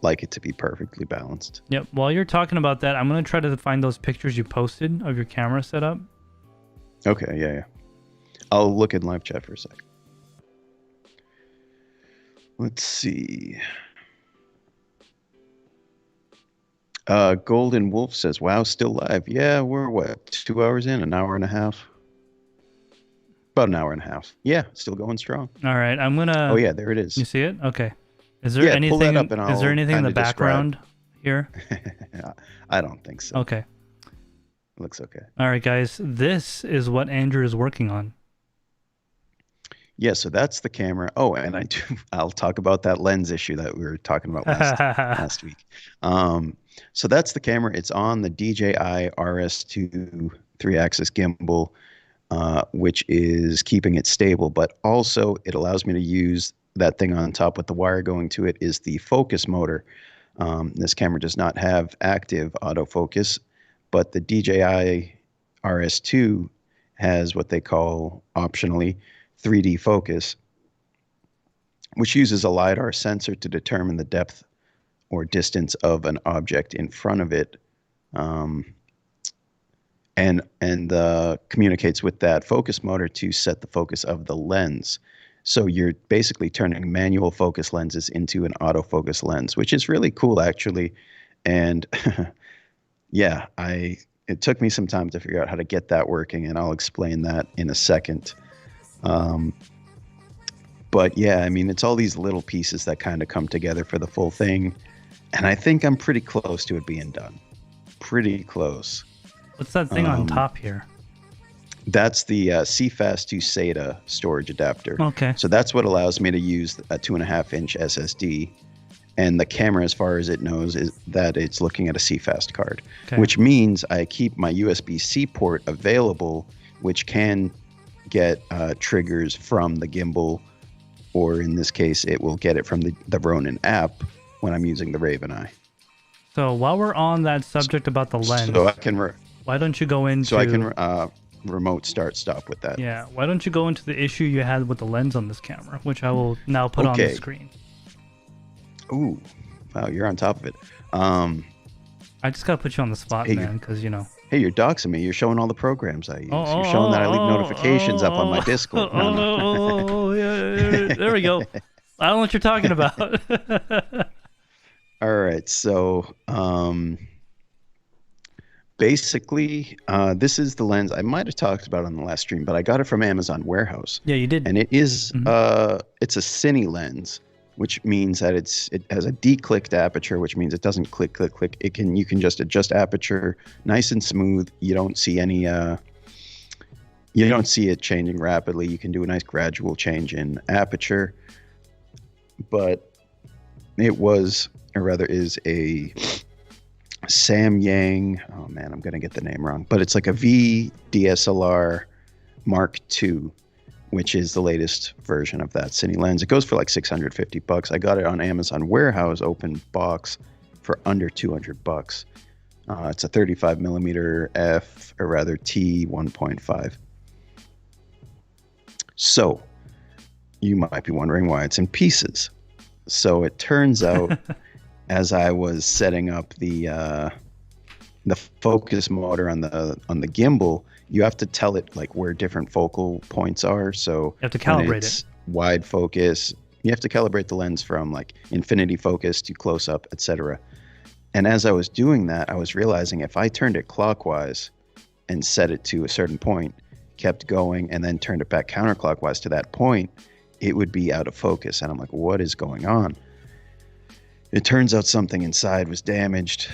like it to be perfectly balanced. Yep. While you're talking about that, I'm going to try to find those pictures you posted of your camera setup. Okay, yeah. I'll look in live chat for a sec. Let's see. Golden Wolf says, wow, still live. Yeah, we're what, 2 hours in, an hour and a half? About an hour and a half. Yeah, still going strong. All right, I'm going to... Oh, yeah, there it is. You see it? Okay. Is there anything in the background here? I don't think so. Okay. Looks okay. All right, guys. This is what Andrew is working on. Yeah, so that's the camera. Oh, and I'll talk about that lens issue that we were talking about last week. So that's the camera. It's on the DJI RS2 3-axis gimbal, which is keeping it stable, but also it allows me to use that thing on top with the wire going to it is the focus motor. This camera does not have active autofocus, but the DJI RS2 has what they call optionally 3D focus, which uses a LiDAR sensor to determine the depth or distance of an object in front of it, and communicates with that focus motor to set the focus of the lens. So you're basically turning manual focus lenses into an autofocus lens, which is really cool, actually. And yeah, it took me some time to figure out how to get that working, and I'll explain that in a second. But yeah, I mean, it's all these little pieces that kind of come together for the full thing. And I think I'm pretty close to it being done. Pretty close. What's that thing on top here? That's the CFast to SATA storage adapter. Okay. So that's what allows me to use a 2.5-inch SSD And the camera, as far as it knows, is that it's looking at a CFast card, Okay. which means I keep my USB-C port available, which can get triggers from the gimbal, or in this case, it will get it from the Ronin app when I'm using the Raven Eye. So while we're on that subject about the lens, So I can why don't you go into... So I can remote start stop with that. Yeah, why don't you go into the issue you had with the lens on this camera, which I will now put on the screen. Ooh, wow, you're on top of it. I just gotta put you on the spot, man, because Hey, you're doxing me. You're showing all the programs I use. You're showing that I leave notifications up on my Discord. Yeah, there we go. I don't know what you're talking about. All right, so basically, this is the lens I might have talked about on the last stream, but I got it from Amazon Warehouse. Yeah, you did. And it is it's a cine lens, which means that it has a declicked aperture, which means it doesn't click. You can just adjust aperture nice and smooth. You don't see any you don't see it changing rapidly. You can do a nice gradual change in aperture. But it was, or rather is, a Samyang, oh man, I'm going to get the name wrong, but it's like a V DSLR Mark II, which is the latest version of that cine lens. It goes for like $650. I got it on Amazon Warehouse open box for under $200. It's a 35 millimeter f, or rather T 1.5. So you might be wondering why it's in pieces. So it turns out, as I was setting up the focus motor on the gimbal, you have to tell it like where different focal points are. So you have to calibrate it. Wide focus. You have to calibrate the lens from like infinity focus to close up, etc. And as I was doing that, I was realizing if I turned it clockwise and set it to a certain point, kept going, and then turned it back counterclockwise to that point, it would be out of focus. And I'm like, what is going on? It turns out something inside was damaged.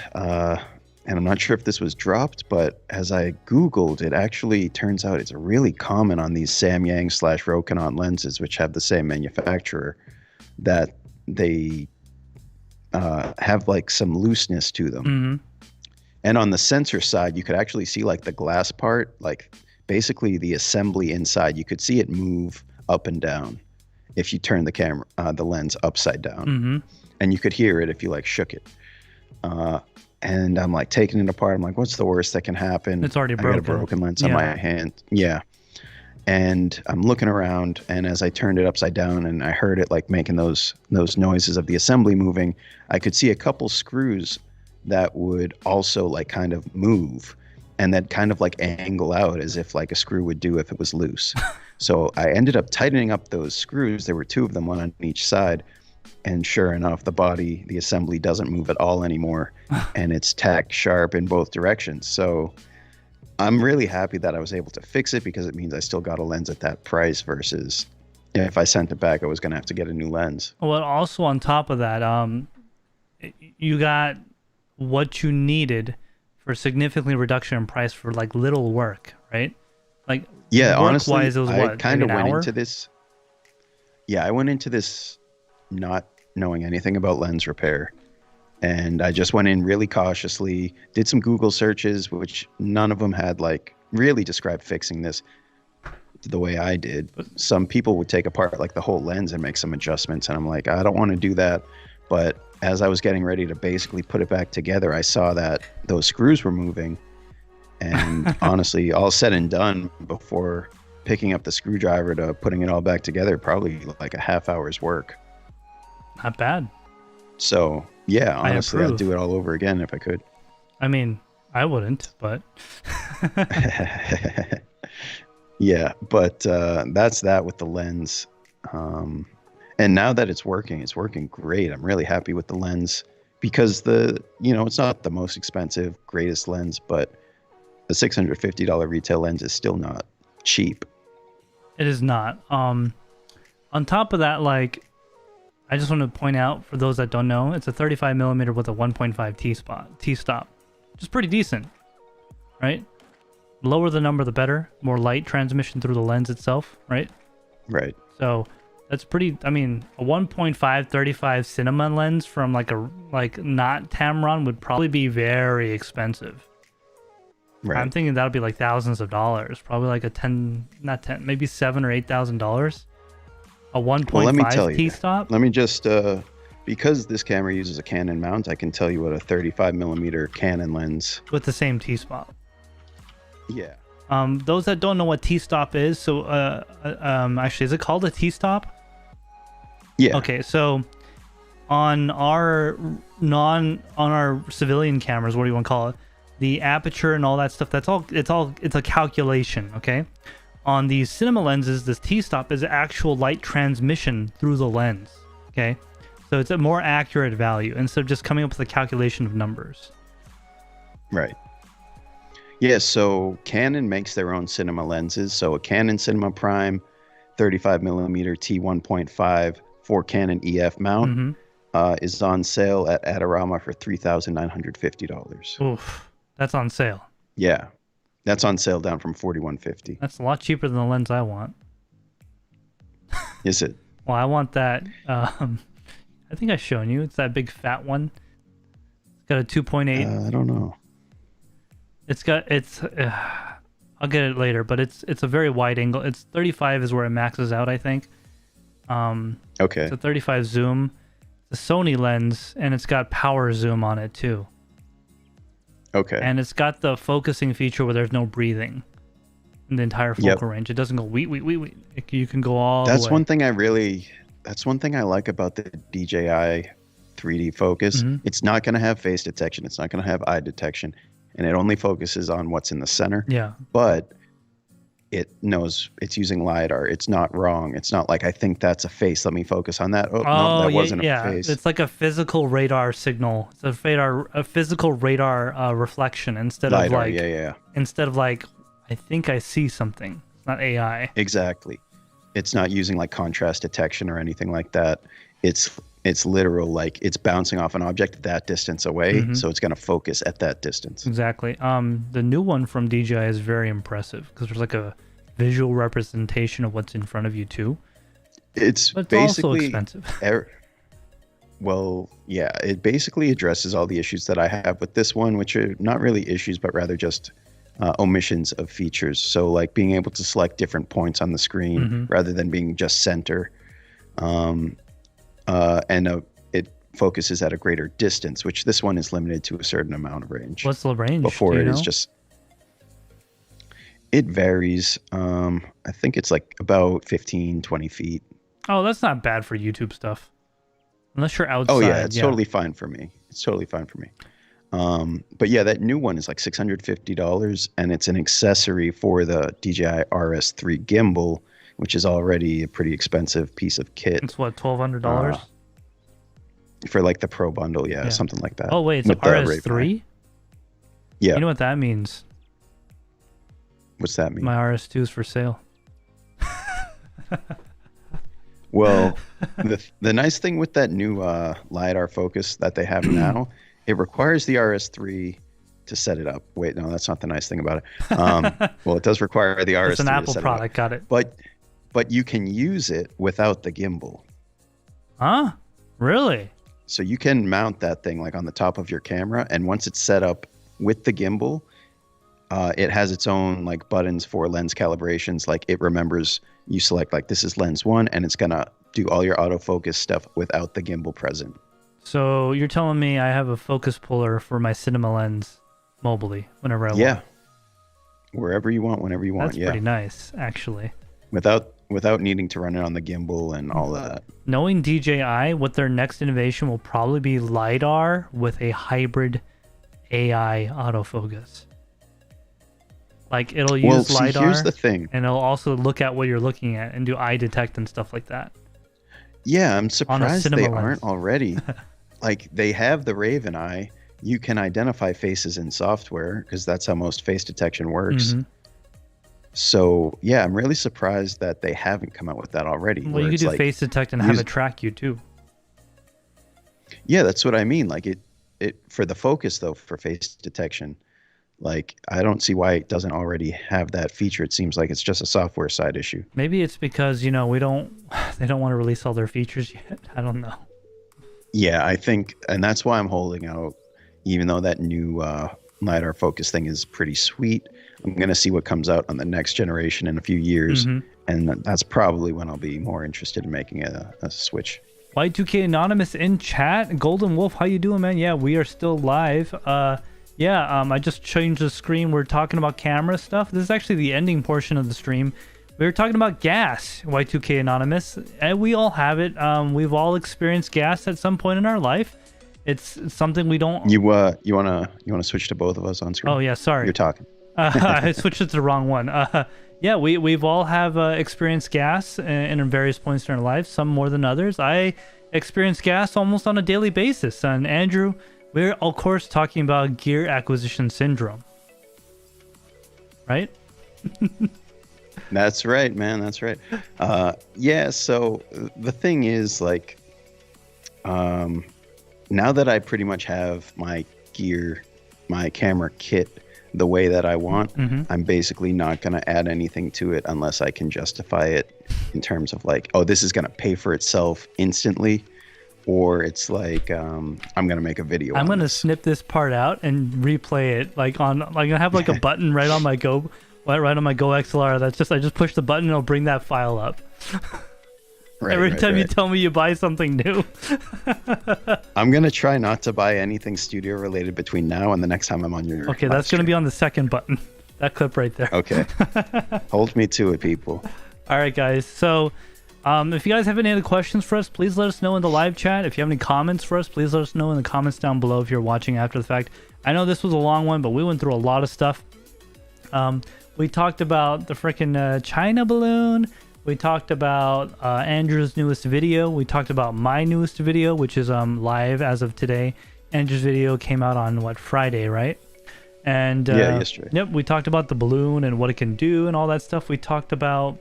And I'm not sure if this was dropped, but as I Googled, it actually turns out it's really common on these Samyang / Rokinon lenses, which have the same manufacturer, that they have like some looseness to them. Mm-hmm. And on the sensor side, you could actually see like the glass part, like basically the assembly inside, you could see it move up and down if you turn the lens upside down. Mm-hmm. And you could hear it if you like shook it. And I'm like taking it apart. I'm like, what's the worst that can happen? It's already broken. I got a broken lens on my hand. Yeah. And I'm looking around, and as I turned it upside down and I heard it like making those noises of the assembly moving, I could see a couple screws that would also like kind of move and then kind of like angle out as if like a screw would do if it was loose. So I ended up tightening up those screws. There were two of them, one on each side. And sure enough, the assembly doesn't move at all anymore, and it's tacked sharp in both directions. So I'm really happy that I was able to fix it, because it means I still got a lens at that price, versus if I sent it back, I was going to have to get a new lens. Well, also on top of that, you got what you needed for significantly reduction in price for like little work, right? Like, yeah, honestly, it was I what, kind of like went into this. Yeah, I went into this not knowing anything about lens repair, and I just went in really cautiously, did some Google searches, which none of them had like really described fixing this the way I did. Some people would take apart like the whole lens and make some adjustments, and I'm like, I don't want to do that. But as I was getting ready to basically put it back together, I saw that those screws were moving, and honestly, all said and done, before picking up the screwdriver to putting it all back together, probably like a half hour's work. Not bad. So yeah, honestly, I'd do it all over again if I could. I mean, I wouldn't, but yeah, but that's that with the lens. And now that it's working great. I'm really happy with the lens, because it's not the most expensive, greatest lens, but a $650 retail lens is still not cheap. It is not. On top of that, like, I just want to point out, for those that don't know, it's a 35 millimeter with a 1.5 T-stop. Which is pretty decent, right? Lower the number, the better. More light transmission through the lens itself, right? Right. So That's pretty. I mean, a 1.5 35 cinema lens from like not Tamron would probably be very expensive. Right. I'm thinking that'll be like thousands of dollars. Probably like a not 10, maybe $7,000 or $8,000. A 1.5 t-stop. Let me just because this camera uses a Canon mount, I can tell you what a 35mm Canon lens with the same t-spot. Yeah. Those that don't know what t-stop is, so actually, is it called a t-stop? Yeah. Okay, so on our civilian cameras, what do you want to call it? The aperture and all that stuff, it's a calculation, okay? On these cinema lenses, this t-stop is actual light transmission through the lens, okay? So it's a more accurate value instead of just coming up with a calculation of numbers. Right. Yeah, so Canon makes their own cinema lenses. So a Canon Cinema Prime 35mm T1.5 for Canon EF mount is on sale at Adorama for $3,950. Oof, that's on sale. Yeah, that's on sale down from $4,150. That's a lot cheaper than the lens I want. Is it? Well, I want that. I think I've shown you. It's that big fat one. It's got a 2.8. I don't know. I'll get it later, but it's a very wide angle. It's 35 is where it maxes out, I think. Okay. It's a 35 zoom. It's a Sony lens, and it's got power zoom on it too. Okay. And it's got the focusing feature where there's no breathing in the entire focal range. It doesn't go wee. You can go all the way. That's one thing I like about the DJI 3D focus. It's not going to have face detection. It's not going to have eye detection. And it only focuses on what's in the center. Yeah. But it knows it's using LiDAR. It's not wrong. It's not like, I think that's a face. Let me focus on that. Oh, no, that wasn't a face. It's like a physical radar signal. It's a physical radar reflection instead LiDAR, of like instead of like, I think I see something. It's not AI. Exactly. It's not using like contrast detection or anything like that. It's literal, like it's bouncing off an object that distance away, so it's going to focus at that distance. Exactly. The new one from DJI is very impressive because there's like a visual representation of what's in front of you too. But it's basically also expensive. Well, yeah, it basically addresses all the issues that I have with this one, which are not really issues, but rather just omissions of features. So like being able to select different points on the screen rather than being just center. It focuses at a greater distance, which this one is limited to a certain amount of range. What's the range? Before it is just, it varies. I think it's like about 15, 20 feet. Oh, that's not bad for YouTube stuff. Unless you're outside. Oh yeah, it's totally fine for me. It's totally fine for me. But yeah, that new one is like $650, and it's an accessory for the DJI RS3 gimbal, which is already a pretty expensive piece of kit. It's what, $1,200? For like the Pro bundle, yeah, something like that. Oh wait, it's an RS3? Yeah. You know what that means? What's that mean? My RS2 is for sale. Well, the nice thing with that new LiDAR focus that they have now, it requires the RS3 to set it up. Wait, no, that's not the nice thing about it. Well, it does require the RS3 it's an Apple product, got it. But you can use it without the gimbal. Huh? Really? So you can mount that thing like on the top of your camera, and once it's set up with the gimbal, it has its own like buttons for lens calibrations. Like it remembers you select like this is lens 1, and it's gonna do all your autofocus stuff without the gimbal present. So you're telling me I have a focus puller for my cinema lens mobilely whenever I want? Yeah. Wherever you want, whenever you want. That's pretty nice, actually. Without needing to run it on the gimbal and all of that. Knowing DJI, what their next innovation will probably be LiDAR with a hybrid AI autofocus. Like it'll use LiDAR, here's the thing. And it'll also look at what you're looking at and do eye detect and stuff like that. Yeah, I'm surprised they aren't already. Like they have the Raven Eye. You can identify faces in software because that's how most face detection works. So yeah, I'm really surprised that they haven't come out with that already. Well, you could do face detect and have it track you too. Yeah, that's what I mean. Like it for the focus though, for face detection, Like, I don't see why it doesn't already have that feature. It seems like it's just a software side issue. Maybe it's because, they don't want to release all their features yet. I don't know. Yeah, I think, and that's why I'm holding out, even though that new LiDAR focus thing is pretty sweet. I'm going to see what comes out on the next generation in a few years. And that's probably when I'll be more interested in making a switch. Y2K Anonymous in chat. Golden Wolf, how you doing, man? Yeah, we are still live. I just changed the screen. We're talking about camera stuff. This is actually the ending portion of the stream. We were talking about gas, Y2K Anonymous, and we all have it. We've all experienced gas at some point in our life. It's something we don't. You wanna switch to both of us on screen? Oh yeah, sorry. You're talking. I switched it to the wrong one. We've all have experienced gas in various points in our life. Some more than others. I experience gas almost on a daily basis. And Andrew, we're of course talking about gear acquisition syndrome, right? That's right, man. That's right. So the thing is, like, now that I pretty much have my gear, my camera kit the way that I want, I'm basically not going to add anything to it unless I can justify it in terms of like, oh, this is going to pay for itself instantly, or it's like I'm going to make a video. I'm going to snip this part out and replay it I have like a button right on my Go XLR. I just push the button and it'll bring that file up. Every time you tell me you buy something new. I'm going to try not to buy anything studio related between now and the next time I'm on your Okay, that's going to be on the second button. That clip right there. Okay. Hold me to it, people. All right, guys. So if you guys have any other questions for us, please let us know in the live chat. If you have any comments for us, please let us know in the comments down below if you're watching after the fact. I know this was a long one, but we went through a lot of stuff. We talked about the freaking China balloon. We talked about Andrew's newest video. We talked about my newest video, which is live as of today. Andrew's video came out on Friday, right? And yesterday. Yep, we talked about the balloon and what it can do and all that stuff. We talked about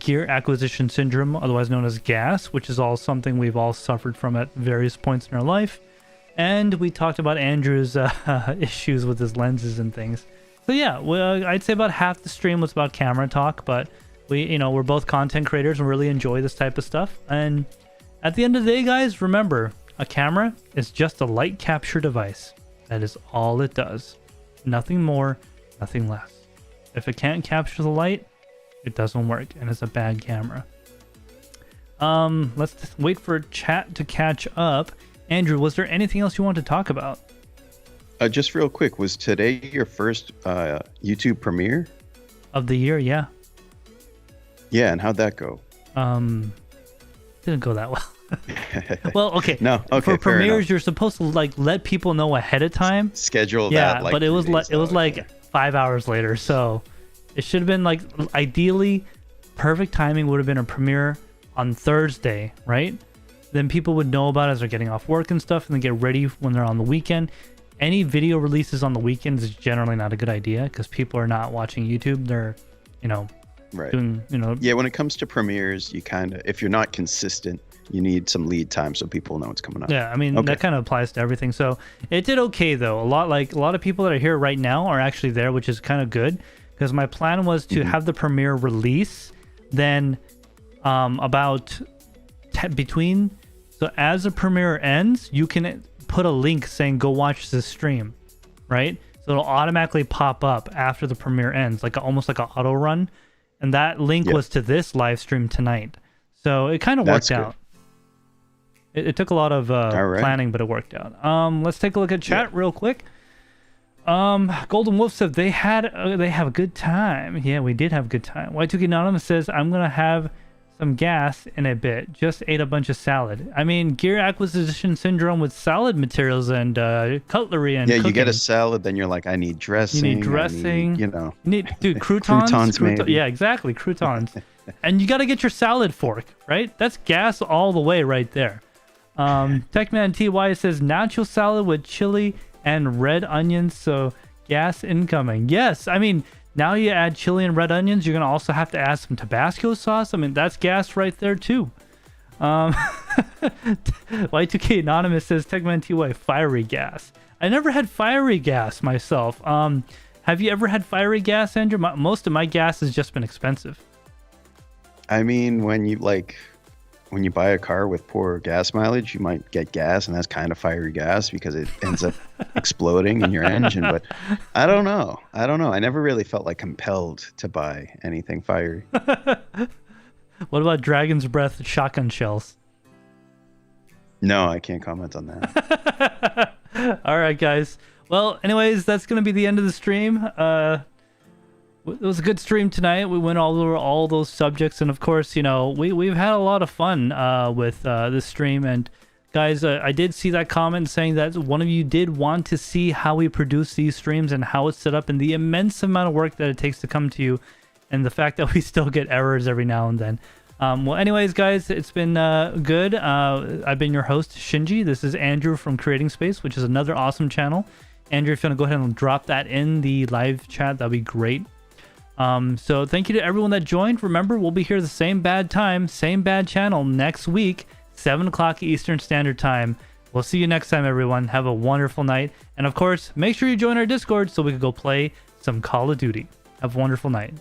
gear acquisition syndrome, otherwise known as gas, which is all something we've all suffered from at various points in our life. And we talked about Andrew's issues with his lenses and things. So yeah, I'd say about half the stream was about camera talk, but we're both content creators and really enjoy this type of stuff. And at the end of the day, guys, remember, a camera is just a light capture device. That is all it does. Nothing more, nothing less. If it can't capture the light, it doesn't work, and it's a bad camera. Let's just wait for chat to catch up. Andrew, was there anything else you want to talk about? Just real quick, was today your first YouTube premiere? Of the year, yeah. Yeah, and how'd that go? Didn't go that well. Well, okay. No, okay. For premieres, you're supposed to let people know ahead of time. Schedule that. Yeah, but it was 5 hours later, so it should have been ideally, perfect timing would have been a premiere on Thursday, right? Then people would know about it as they're getting off work and stuff, and then get ready when they're on the weekend. Any video releases on the weekends is generally not a good idea because people are not watching YouTube. They're, right. doing, Yeah, when it comes to premieres, you if you're not consistent, you need some lead time so people know it's coming up. Yeah, I mean, that kind of applies to everything. So it did okay, though. A lot of people that are here right now are actually there, which is kind of good because my plan was to have the premiere release then so as the premiere ends, you can put a link saying go watch this stream, right? So it'll automatically pop up after the premiere ends, almost like an auto run. And that link was to this live stream tonight. So it kind of worked out. It took a lot of planning, but it worked out. Let's take a look at chat real quick. Golden Wolf said they have a good time. Yeah, we did have a good time. Y2K Anonymous says, I'm going to have some gas in a bit. Just ate a bunch of salad. I mean, gear acquisition syndrome with salad materials and cutlery and cooking. You get a salad, then you're like, I need dressing. You need dressing. Dude, croutons maybe. Yeah, exactly, croutons. And you got to get your salad fork, right? That's gas all the way right there. Techman TY says nacho salad with chili and red onions, so gas incoming. Yes, I mean, now you add chili and red onions, you're going to also have to add some Tabasco sauce. I mean, that's gas right there, too. Y2K Anonymous says, Techman TY, fiery gas. I never had fiery gas myself. Have you ever had fiery gas, Andrew? Most of my gas has just been expensive. I mean, when you buy a car with poor gas mileage, you might get gas, and that's kind of fiery gas because it ends up exploding in your engine. But I don't know. I never really felt like compelled to buy anything fiery. What about Dragon's Breath shotgun shells? No, I can't comment on that. All right, guys. Well, anyways, that's going to be the end of the stream. It was a good stream tonight. We went all over all those subjects. And, of course, we've had a lot of fun with this stream. And, guys, I did see that comment saying that one of you did want to see how we produce these streams and how it's set up and the immense amount of work that it takes to come to you and the fact that we still get errors every now and then. Well, anyways, guys, it's been good. I've been your host, Shinji. This is Andrew from Creating Space, which is another awesome channel. Andrew, if you want to go ahead and drop that in the live chat, that'd be great. So thank you to everyone that joined. Remember, we'll be here the same bad time, same bad channel next week, 7 o'clock Eastern Standard Time. We'll see you next time, everyone. Have a wonderful night. And of course, make sure you join our Discord so we can go play some Call of Duty. Have a wonderful night.